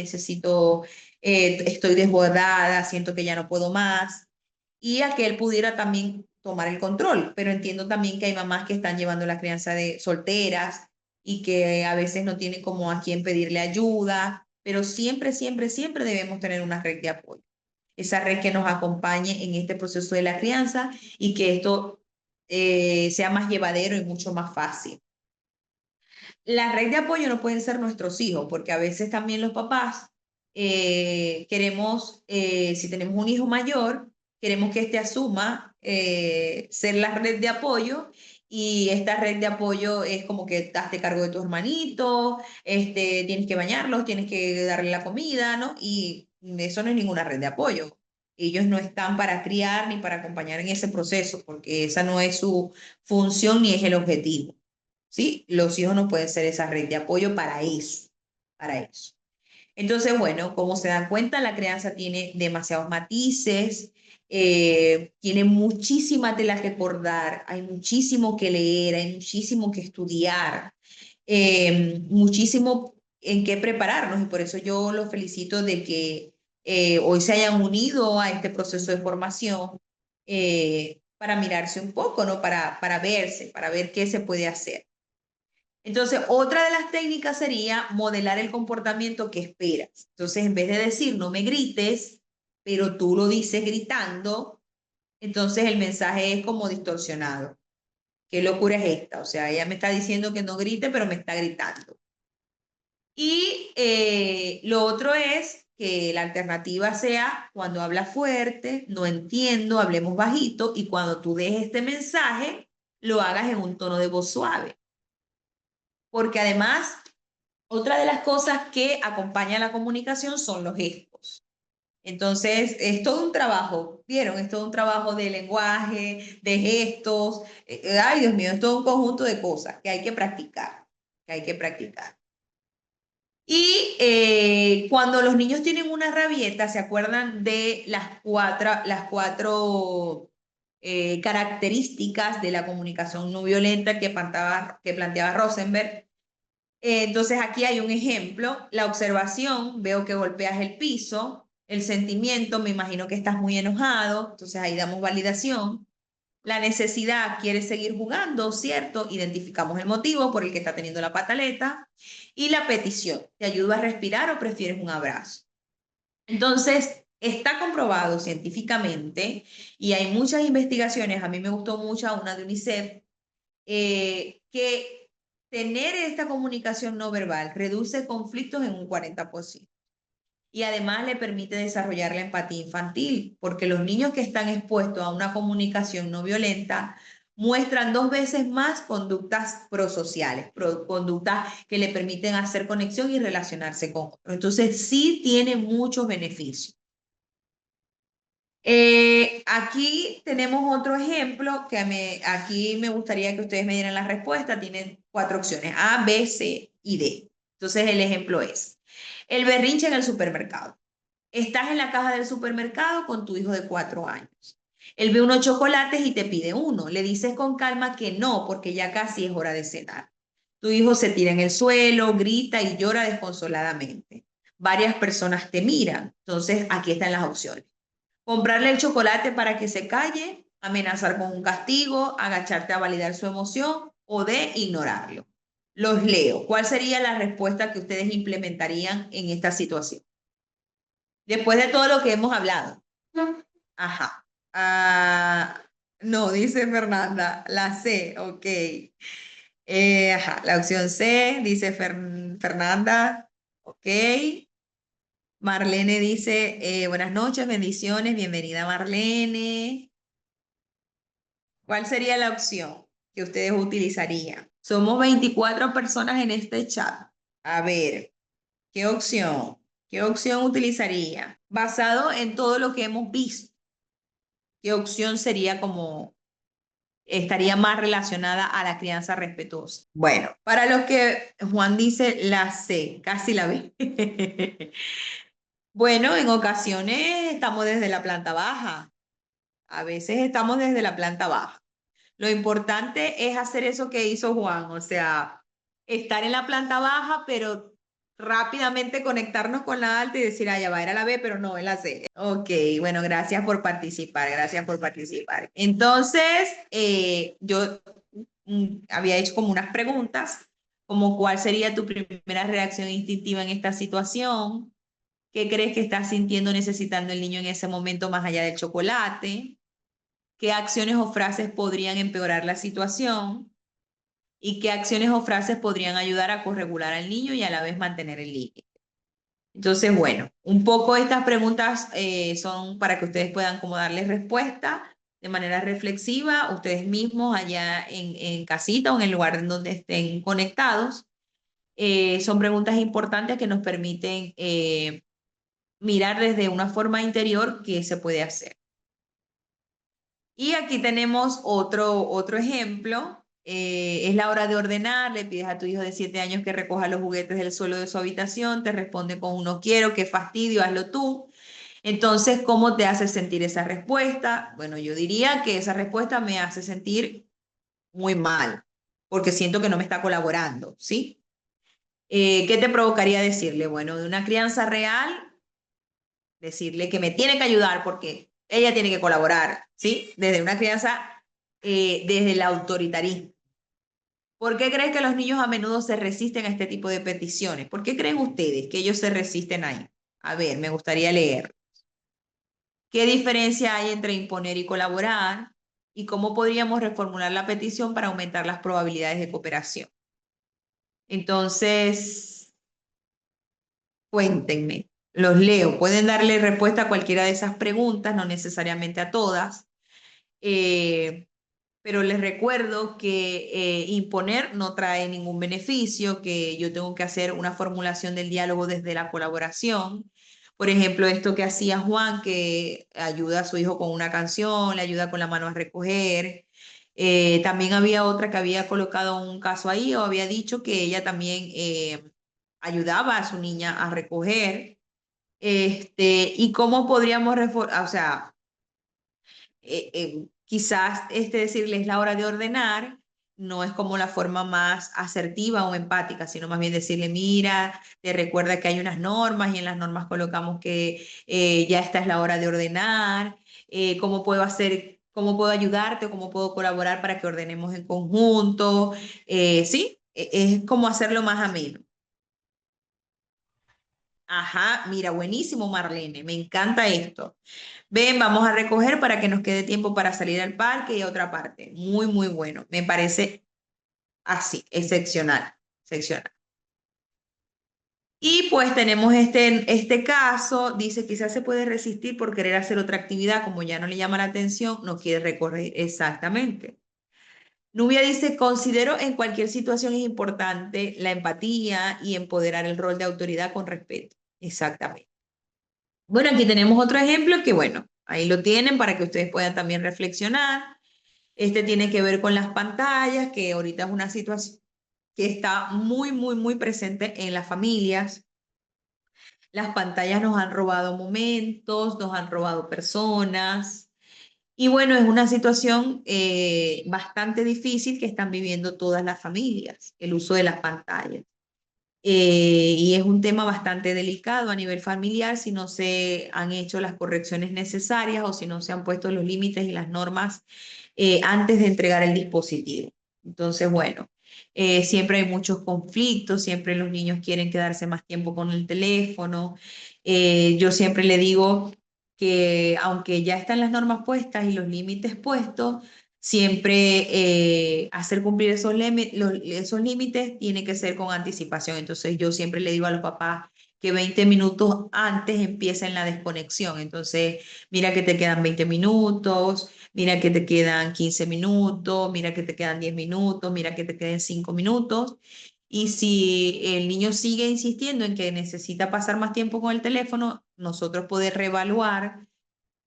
estoy desbordada, siento que ya no puedo más, y a que él pudiera también tomar el control. Pero entiendo también que hay mamás que están llevando la crianza de solteras y que a veces no tienen como a quién pedirle ayuda, pero siempre, siempre, siempre debemos tener una red de apoyo. Esa red que nos acompañe en este proceso de la crianza y que esto sea más llevadero y mucho más fácil. La red de apoyo no pueden ser nuestros hijos, porque a veces también los papás queremos, si tenemos un hijo mayor, queremos que éste asuma ser la red de apoyo, y esta red de apoyo es como que hazte cargo de tu hermanito, tienes que bañarlos, tienes que darle la comida, ¿no? Y eso no es ninguna red de apoyo. Ellos no están para criar ni para acompañar en ese proceso, porque esa no es su función ni es el objetivo. ¿Sí? Los hijos no pueden ser esa red de apoyo para eso, para eso. Entonces, bueno, como se dan cuenta, la crianza tiene demasiados matices, tiene muchísima tela que cortar, hay muchísimo que leer, hay muchísimo que estudiar, muchísimo en qué prepararnos, y por eso yo los felicito de que hoy se hayan unido a este proceso de formación, para mirarse un poco, ¿no? Para verse, para ver qué se puede hacer. Entonces, otra de las técnicas sería modelar el comportamiento que esperas. Entonces, en vez de decir no me grites, pero tú lo dices gritando, entonces el mensaje es como distorsionado. ¿Qué locura es esta? O sea, ella me está diciendo que no grite, pero me está gritando. Y lo otro es que la alternativa sea cuando hablas fuerte, no entiendo, hablemos bajito, y cuando tú des este mensaje, lo hagas en un tono de voz suave. Porque además, otra de las cosas que acompaña la comunicación son los gestos. Entonces, es todo un trabajo, ¿vieron? Es todo un trabajo de lenguaje, de gestos. Ay, Dios mío, es todo un conjunto de cosas que hay que practicar, que hay que practicar. Y cuando los niños tienen una rabieta, ¿se acuerdan de las cuatro características de la comunicación no violenta que planteaba Rosenberg? Entonces aquí hay un ejemplo, la observación, veo que golpeas el piso, el sentimiento, me imagino que estás muy enojado, entonces ahí damos validación. La necesidad, quieres seguir jugando, ¿cierto? Identificamos el motivo por el que está teniendo la pataleta. Y la petición, ¿te ayuda a respirar o prefieres un abrazo? Entonces, está comprobado científicamente y hay muchas investigaciones, a mí me gustó mucho una de UNICEF, que tener esta comunicación no verbal reduce conflictos en un 40%. Y además le permite desarrollar la empatía infantil, porque los niños que están expuestos a una comunicación no violenta muestran 2 veces más conductas prosociales, conductas que le permiten hacer conexión y relacionarse con otros. Entonces, sí tiene muchos beneficios. Aquí tenemos otro ejemplo aquí me gustaría que ustedes me dieran la respuesta. Tienen 4 opciones, A, B, C y D. Entonces el ejemplo es, el berrinche en el supermercado. Estás en la caja del supermercado con tu hijo de 4 años. Él ve unos chocolates y te pide uno. Le dices con calma que no, porque ya casi es hora de cenar. Tu hijo se tira en el suelo, grita y llora desconsoladamente. Varias personas te miran. Entonces, aquí están las opciones. Comprarle el chocolate para que se calle, amenazar con un castigo, agacharte a validar su emoción o de ignorarlo. Los leo. ¿Cuál sería la respuesta que ustedes implementarían en esta situación? Después de todo lo que hemos hablado. Ajá. Ah, no, dice Fernanda. La C, ok. Ajá, la opción C, dice Fernanda. Ok. Marlene dice, buenas noches, bendiciones, bienvenida Marlene. ¿Cuál sería la opción que ustedes utilizarían? Somos 24 personas en este chat. A ver, ¿qué opción? ¿Qué opción utilizaría? Basado en todo lo que hemos visto, ¿qué opción sería estaría más relacionada a la crianza respetuosa? Bueno, para los que Juan dice la C, casi la B. Bueno, en ocasiones estamos desde la planta baja. A veces estamos desde la planta baja. Lo importante es hacer eso que hizo Juan, o sea, estar en la planta baja, pero rápidamente conectarnos con la alta y decir, ah, ya va, era la B, pero no, es la C. Ok, bueno, gracias por participar, gracias por participar. Entonces, yo había hecho como unas preguntas, como cuál sería tu primera reacción instintiva en esta situación, qué crees que está sintiendo, necesitando el niño en ese momento más allá del chocolate, qué acciones o frases podrían empeorar la situación y qué acciones o frases podrían ayudar a corregular al niño y a la vez mantener el límite. Entonces, bueno, un poco estas preguntas son para que ustedes puedan como darles respuesta de manera reflexiva, ustedes mismos allá en casita o en el lugar en donde estén conectados. Son preguntas importantes que nos permiten mirar desde una forma interior qué se puede hacer. Y aquí tenemos otro ejemplo. Es la hora de ordenar, le pides a tu hijo de 7 años que recoja los juguetes del suelo de su habitación, te responde con un no quiero, qué fastidio, hazlo tú. Entonces, ¿cómo te hace sentir esa respuesta? Bueno, yo diría que esa respuesta me hace sentir muy mal, porque siento que no me está colaborando, ¿sí? ¿Qué te provocaría decirle? Bueno, de una crianza real, decirle que me tiene que ayudar porque ella tiene que colaborar, ¿sí? Desde una crianza, desde el autoritarismo. ¿Por qué creen que los niños a menudo se resisten a este tipo de peticiones? ¿Por qué creen ustedes que ellos se resisten ahí? A ver, me gustaría leer. ¿Qué diferencia hay entre imponer y colaborar? ¿Y cómo podríamos reformular la petición para aumentar las probabilidades de cooperación? Entonces, cuéntenme, los leo. Pueden darle respuesta a cualquiera de esas preguntas, no necesariamente a todas. Pero les recuerdo que imponer no trae ningún beneficio, que yo tengo que hacer una formulación del diálogo desde la colaboración. Por ejemplo, esto que hacía Juan, que ayuda a su hijo con una canción, le ayuda con la mano a recoger. También había otra que había colocado un caso ahí o había dicho que ella también ayudaba a su niña a recoger, y cómo podríamos, o sea, quizás decirles la hora de ordenar no es como la forma más asertiva o empática, sino más bien decirle, mira, te recuerda que hay unas normas y en las normas colocamos que ya esta es la hora de ordenar, cómo puedo hacer, cómo puedo ayudarte o cómo puedo colaborar para que ordenemos en conjunto. Sí, es como hacerlo más ameno. Ajá, mira, buenísimo, Marlene, me encanta esto. Ven, vamos a recoger para que nos quede tiempo para salir al parque y a otra parte. Muy, muy bueno. Me parece así, excepcional, excepcional. Y pues tenemos este caso, dice, quizás se puede resistir por querer hacer otra actividad, como ya no le llama la atención, no quiere recorrer exactamente. Nubia dice, considero en cualquier situación es importante la empatía y empoderar el rol de autoridad con respeto. Exactamente. Bueno, aquí tenemos otro ejemplo que, bueno, ahí lo tienen para que ustedes puedan también reflexionar. Este tiene que ver con las pantallas, que ahorita es una situación que está muy, muy, muy presente en las familias. Las pantallas nos han robado momentos, nos han robado personas. Y bueno, es una situación bastante difícil que están viviendo todas las familias, el uso de las pantallas. Y es un tema bastante delicado a nivel familiar si no se han hecho las correcciones necesarias o si no se han puesto los límites y las normas antes de entregar el dispositivo. Entonces, bueno, siempre hay muchos conflictos, siempre los niños quieren quedarse más tiempo con el teléfono. Yo siempre le digo que aunque ya están las normas puestas y los límites puestos, siempre hacer cumplir esos límites tiene que ser con anticipación. Entonces yo siempre le digo a los papás que 20 minutos antes empiecen la desconexión. Entonces, mira que te quedan 20 minutos, mira que te quedan 15 minutos, mira que te quedan 10 minutos, mira que te quedan 5 minutos. Y si el niño sigue insistiendo en que necesita pasar más tiempo con el teléfono, nosotros poder reevaluar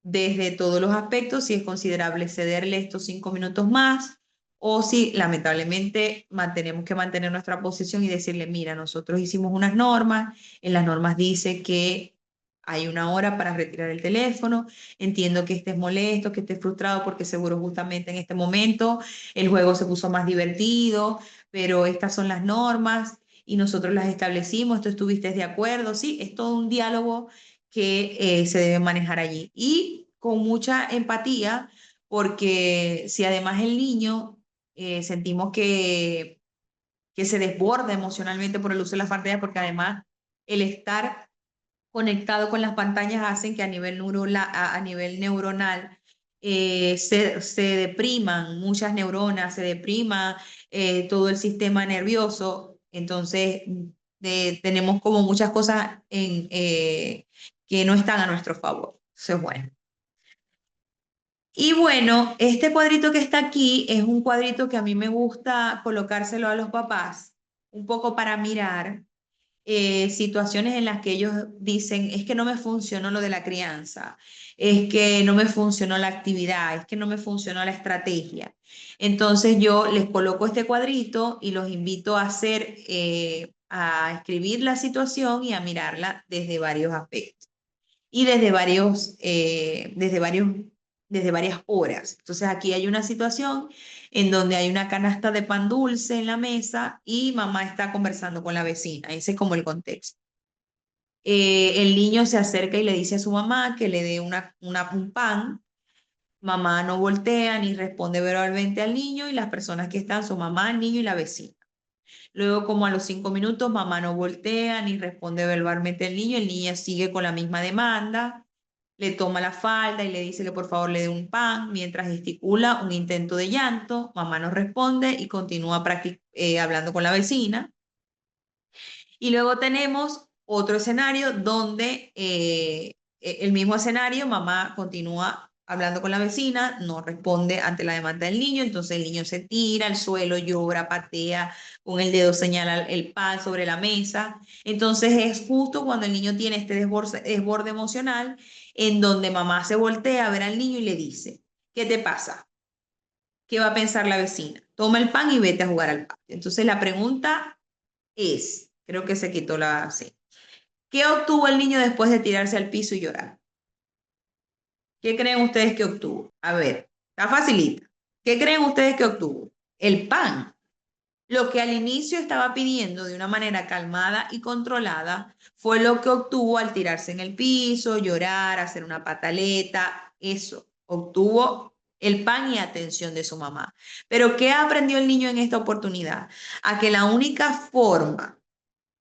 desde todos los aspectos si es considerable cederle estos 5 minutos más o si lamentablemente tenemos que mantener nuestra posición y decirle, mira, nosotros hicimos unas normas, en las normas dice que hay una hora para retirar el teléfono, entiendo que estés molesto, que estés frustrado porque seguro justamente en este momento el juego se puso más divertido, pero estas son las normas y nosotros las establecimos, ¿tú estuviste de acuerdo? Sí, es todo un diálogo que se debe manejar allí. Y con mucha empatía, porque si además el niño sentimos que se desborda emocionalmente por el uso de las pantallas, porque además el estar conectado con las pantallas hacen que a nivel neuronal se depriman muchas neuronas, se deprima todo el sistema nervioso. Entonces, tenemos como muchas cosas que no están a nuestro favor. Eso es bueno. Y bueno, este cuadrito que está aquí es un cuadrito que a mí me gusta colocárselo a los papás, un poco para mirar situaciones en las que ellos dicen, es que no me funcionó lo de la crianza, es que no me funcionó la actividad, es que no me funcionó la estrategia. Entonces yo les coloco este cuadrito y los invito a hacer, a escribir la situación y a mirarla desde varios aspectos y desde varias horas. Entonces aquí hay una situación en donde hay una canasta de pan dulce en la mesa y mamá está conversando con la vecina. Ese es como el contexto. El niño se acerca y le dice a su mamá que le dé un pan. Mamá no voltea ni responde verbalmente al niño y las personas que están son mamá, el niño y la vecina. Luego, como a los 5 minutos, mamá no voltea ni responde verbalmente al niño, el niño sigue con la misma demanda, le toma la falda y le dice que por favor le dé un pan, mientras gesticula un intento de llanto, mamá no responde y continúa hablando con la vecina. Y luego tenemos otro escenario donde el mismo escenario, mamá continúa hablando con la vecina, no responde ante la demanda del niño, entonces el niño se tira al suelo, llora, patea, con el dedo señala el pan sobre la mesa. Entonces es justo cuando el niño tiene este desborde emocional en donde mamá se voltea a ver al niño y le dice, ¿qué te pasa? ¿Qué va a pensar la vecina? Toma el pan y vete a jugar al patio. Entonces la pregunta es, Creo que se quitó la... Sí. ¿Qué obtuvo el niño después de tirarse al piso y llorar? ¿Qué creen ustedes que obtuvo? A ver, está facilita. ¿Qué creen ustedes que obtuvo? El pan. Lo que al inicio estaba pidiendo de una manera calmada y controlada fue lo que obtuvo al tirarse en el piso, llorar, hacer una pataleta. Eso, obtuvo el pan y atención de su mamá. Pero ¿qué aprendió el niño en esta oportunidad? A que la única forma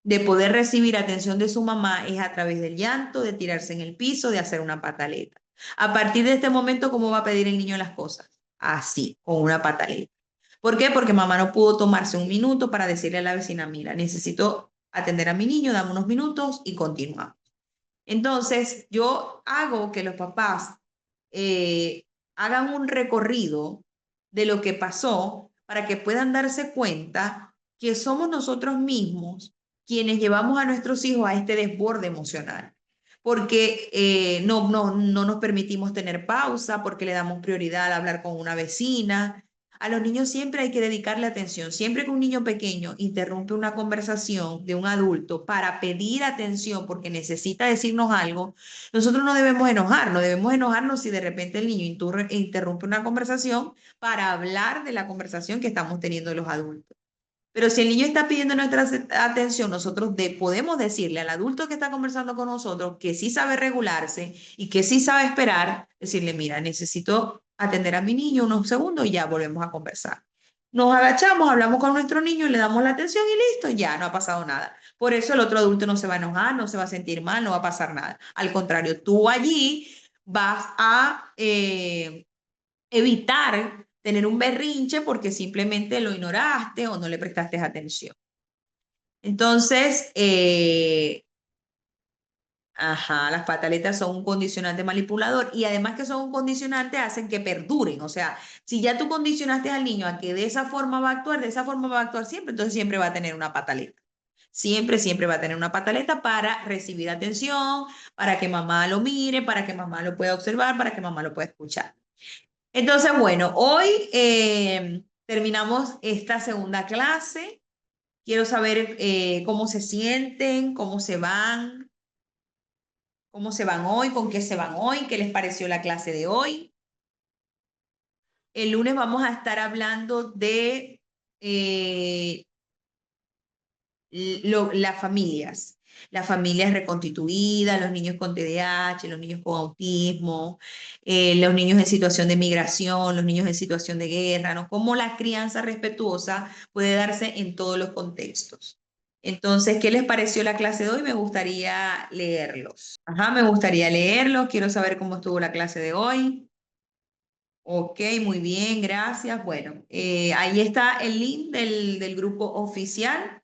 de poder recibir atención de su mamá es a través del llanto, de tirarse en el piso, de hacer una pataleta. A partir de este momento, ¿cómo va a pedir el niño las cosas? Así, con una pataleta. ¿Por qué? Porque mamá no pudo tomarse un minuto para decirle a la vecina, mira, necesito atender a mi niño, dame unos minutos y continuamos. Entonces, yo hago que los papás hagan un recorrido de lo que pasó para que puedan darse cuenta que somos nosotros mismos quienes llevamos a nuestros hijos a este desborde emocional, porque no nos permitimos tener pausa, porque le damos prioridad a hablar con una vecina. A los niños siempre hay que dedicarle atención. Siempre que un niño pequeño interrumpe una conversación de un adulto para pedir atención porque necesita decirnos algo, nosotros no debemos enojarnos si de repente el niño interrumpe una conversación para hablar de la conversación que estamos teniendo los adultos. Pero si el niño está pidiendo nuestra atención, nosotros podemos decirle al adulto que está conversando con nosotros que sí sabe regularse y que sí sabe esperar, decirle, mira, necesito atender a mi niño unos segundos y ya volvemos a conversar. Nos agachamos, hablamos con nuestro niño, le damos la atención y listo, ya no ha pasado nada. Por eso el otro adulto no se va a enojar, no se va a sentir mal, no va a pasar nada. Al contrario, tú allí vas a evitar tener un berrinche porque simplemente lo ignoraste o no le prestaste atención. Entonces, las pataletas son un condicionante manipulador y además que son un condicionante hacen que perduren. O sea, si ya tú condicionaste al niño a que de esa forma va a actuar, de esa forma va a actuar siempre, entonces siempre va a tener una pataleta. Siempre, siempre va a tener una pataleta para recibir atención, para que mamá lo mire, para que mamá lo pueda observar, para que mamá lo pueda escuchar. Entonces, bueno, hoy terminamos esta segunda clase. Quiero saber cómo se sienten, cómo se van hoy, con qué se van hoy, qué les pareció la clase de hoy. El lunes vamos a estar hablando de las familias reconstituidas, los niños con TDAH, los niños con autismo, los niños en situación de migración, los niños en situación de guerra, ¿no? Cómo la crianza respetuosa puede darse en todos los contextos. Entonces, ¿qué les pareció la clase de hoy? Me gustaría leerlos. Me gustaría leerlos. Quiero saber cómo estuvo la clase de hoy. Ok, muy bien, gracias. Bueno, ahí está el link del grupo oficial.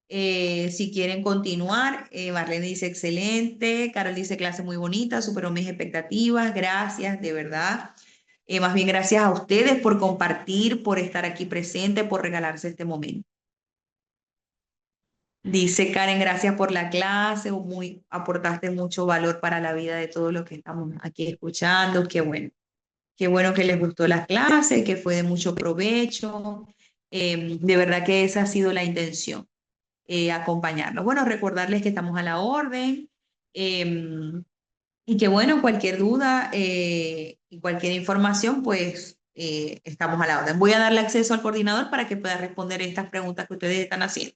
Si quieren continuar, Marlene dice excelente, Carol dice clase muy bonita, superó mis expectativas, gracias, de verdad. Más bien gracias a ustedes por compartir, por estar aquí presente, por regalarse este momento. Dice Karen, gracias por la clase, aportaste mucho valor para la vida de todos los que estamos aquí escuchando, qué bueno que les gustó la clase, que fue de mucho provecho, de verdad que esa ha sido la intención. Acompañarnos. Bueno, recordarles que estamos a la orden y que bueno, cualquier duda y cualquier información, pues estamos a la orden. Voy a darle acceso al coordinador para que pueda responder estas preguntas que ustedes están haciendo.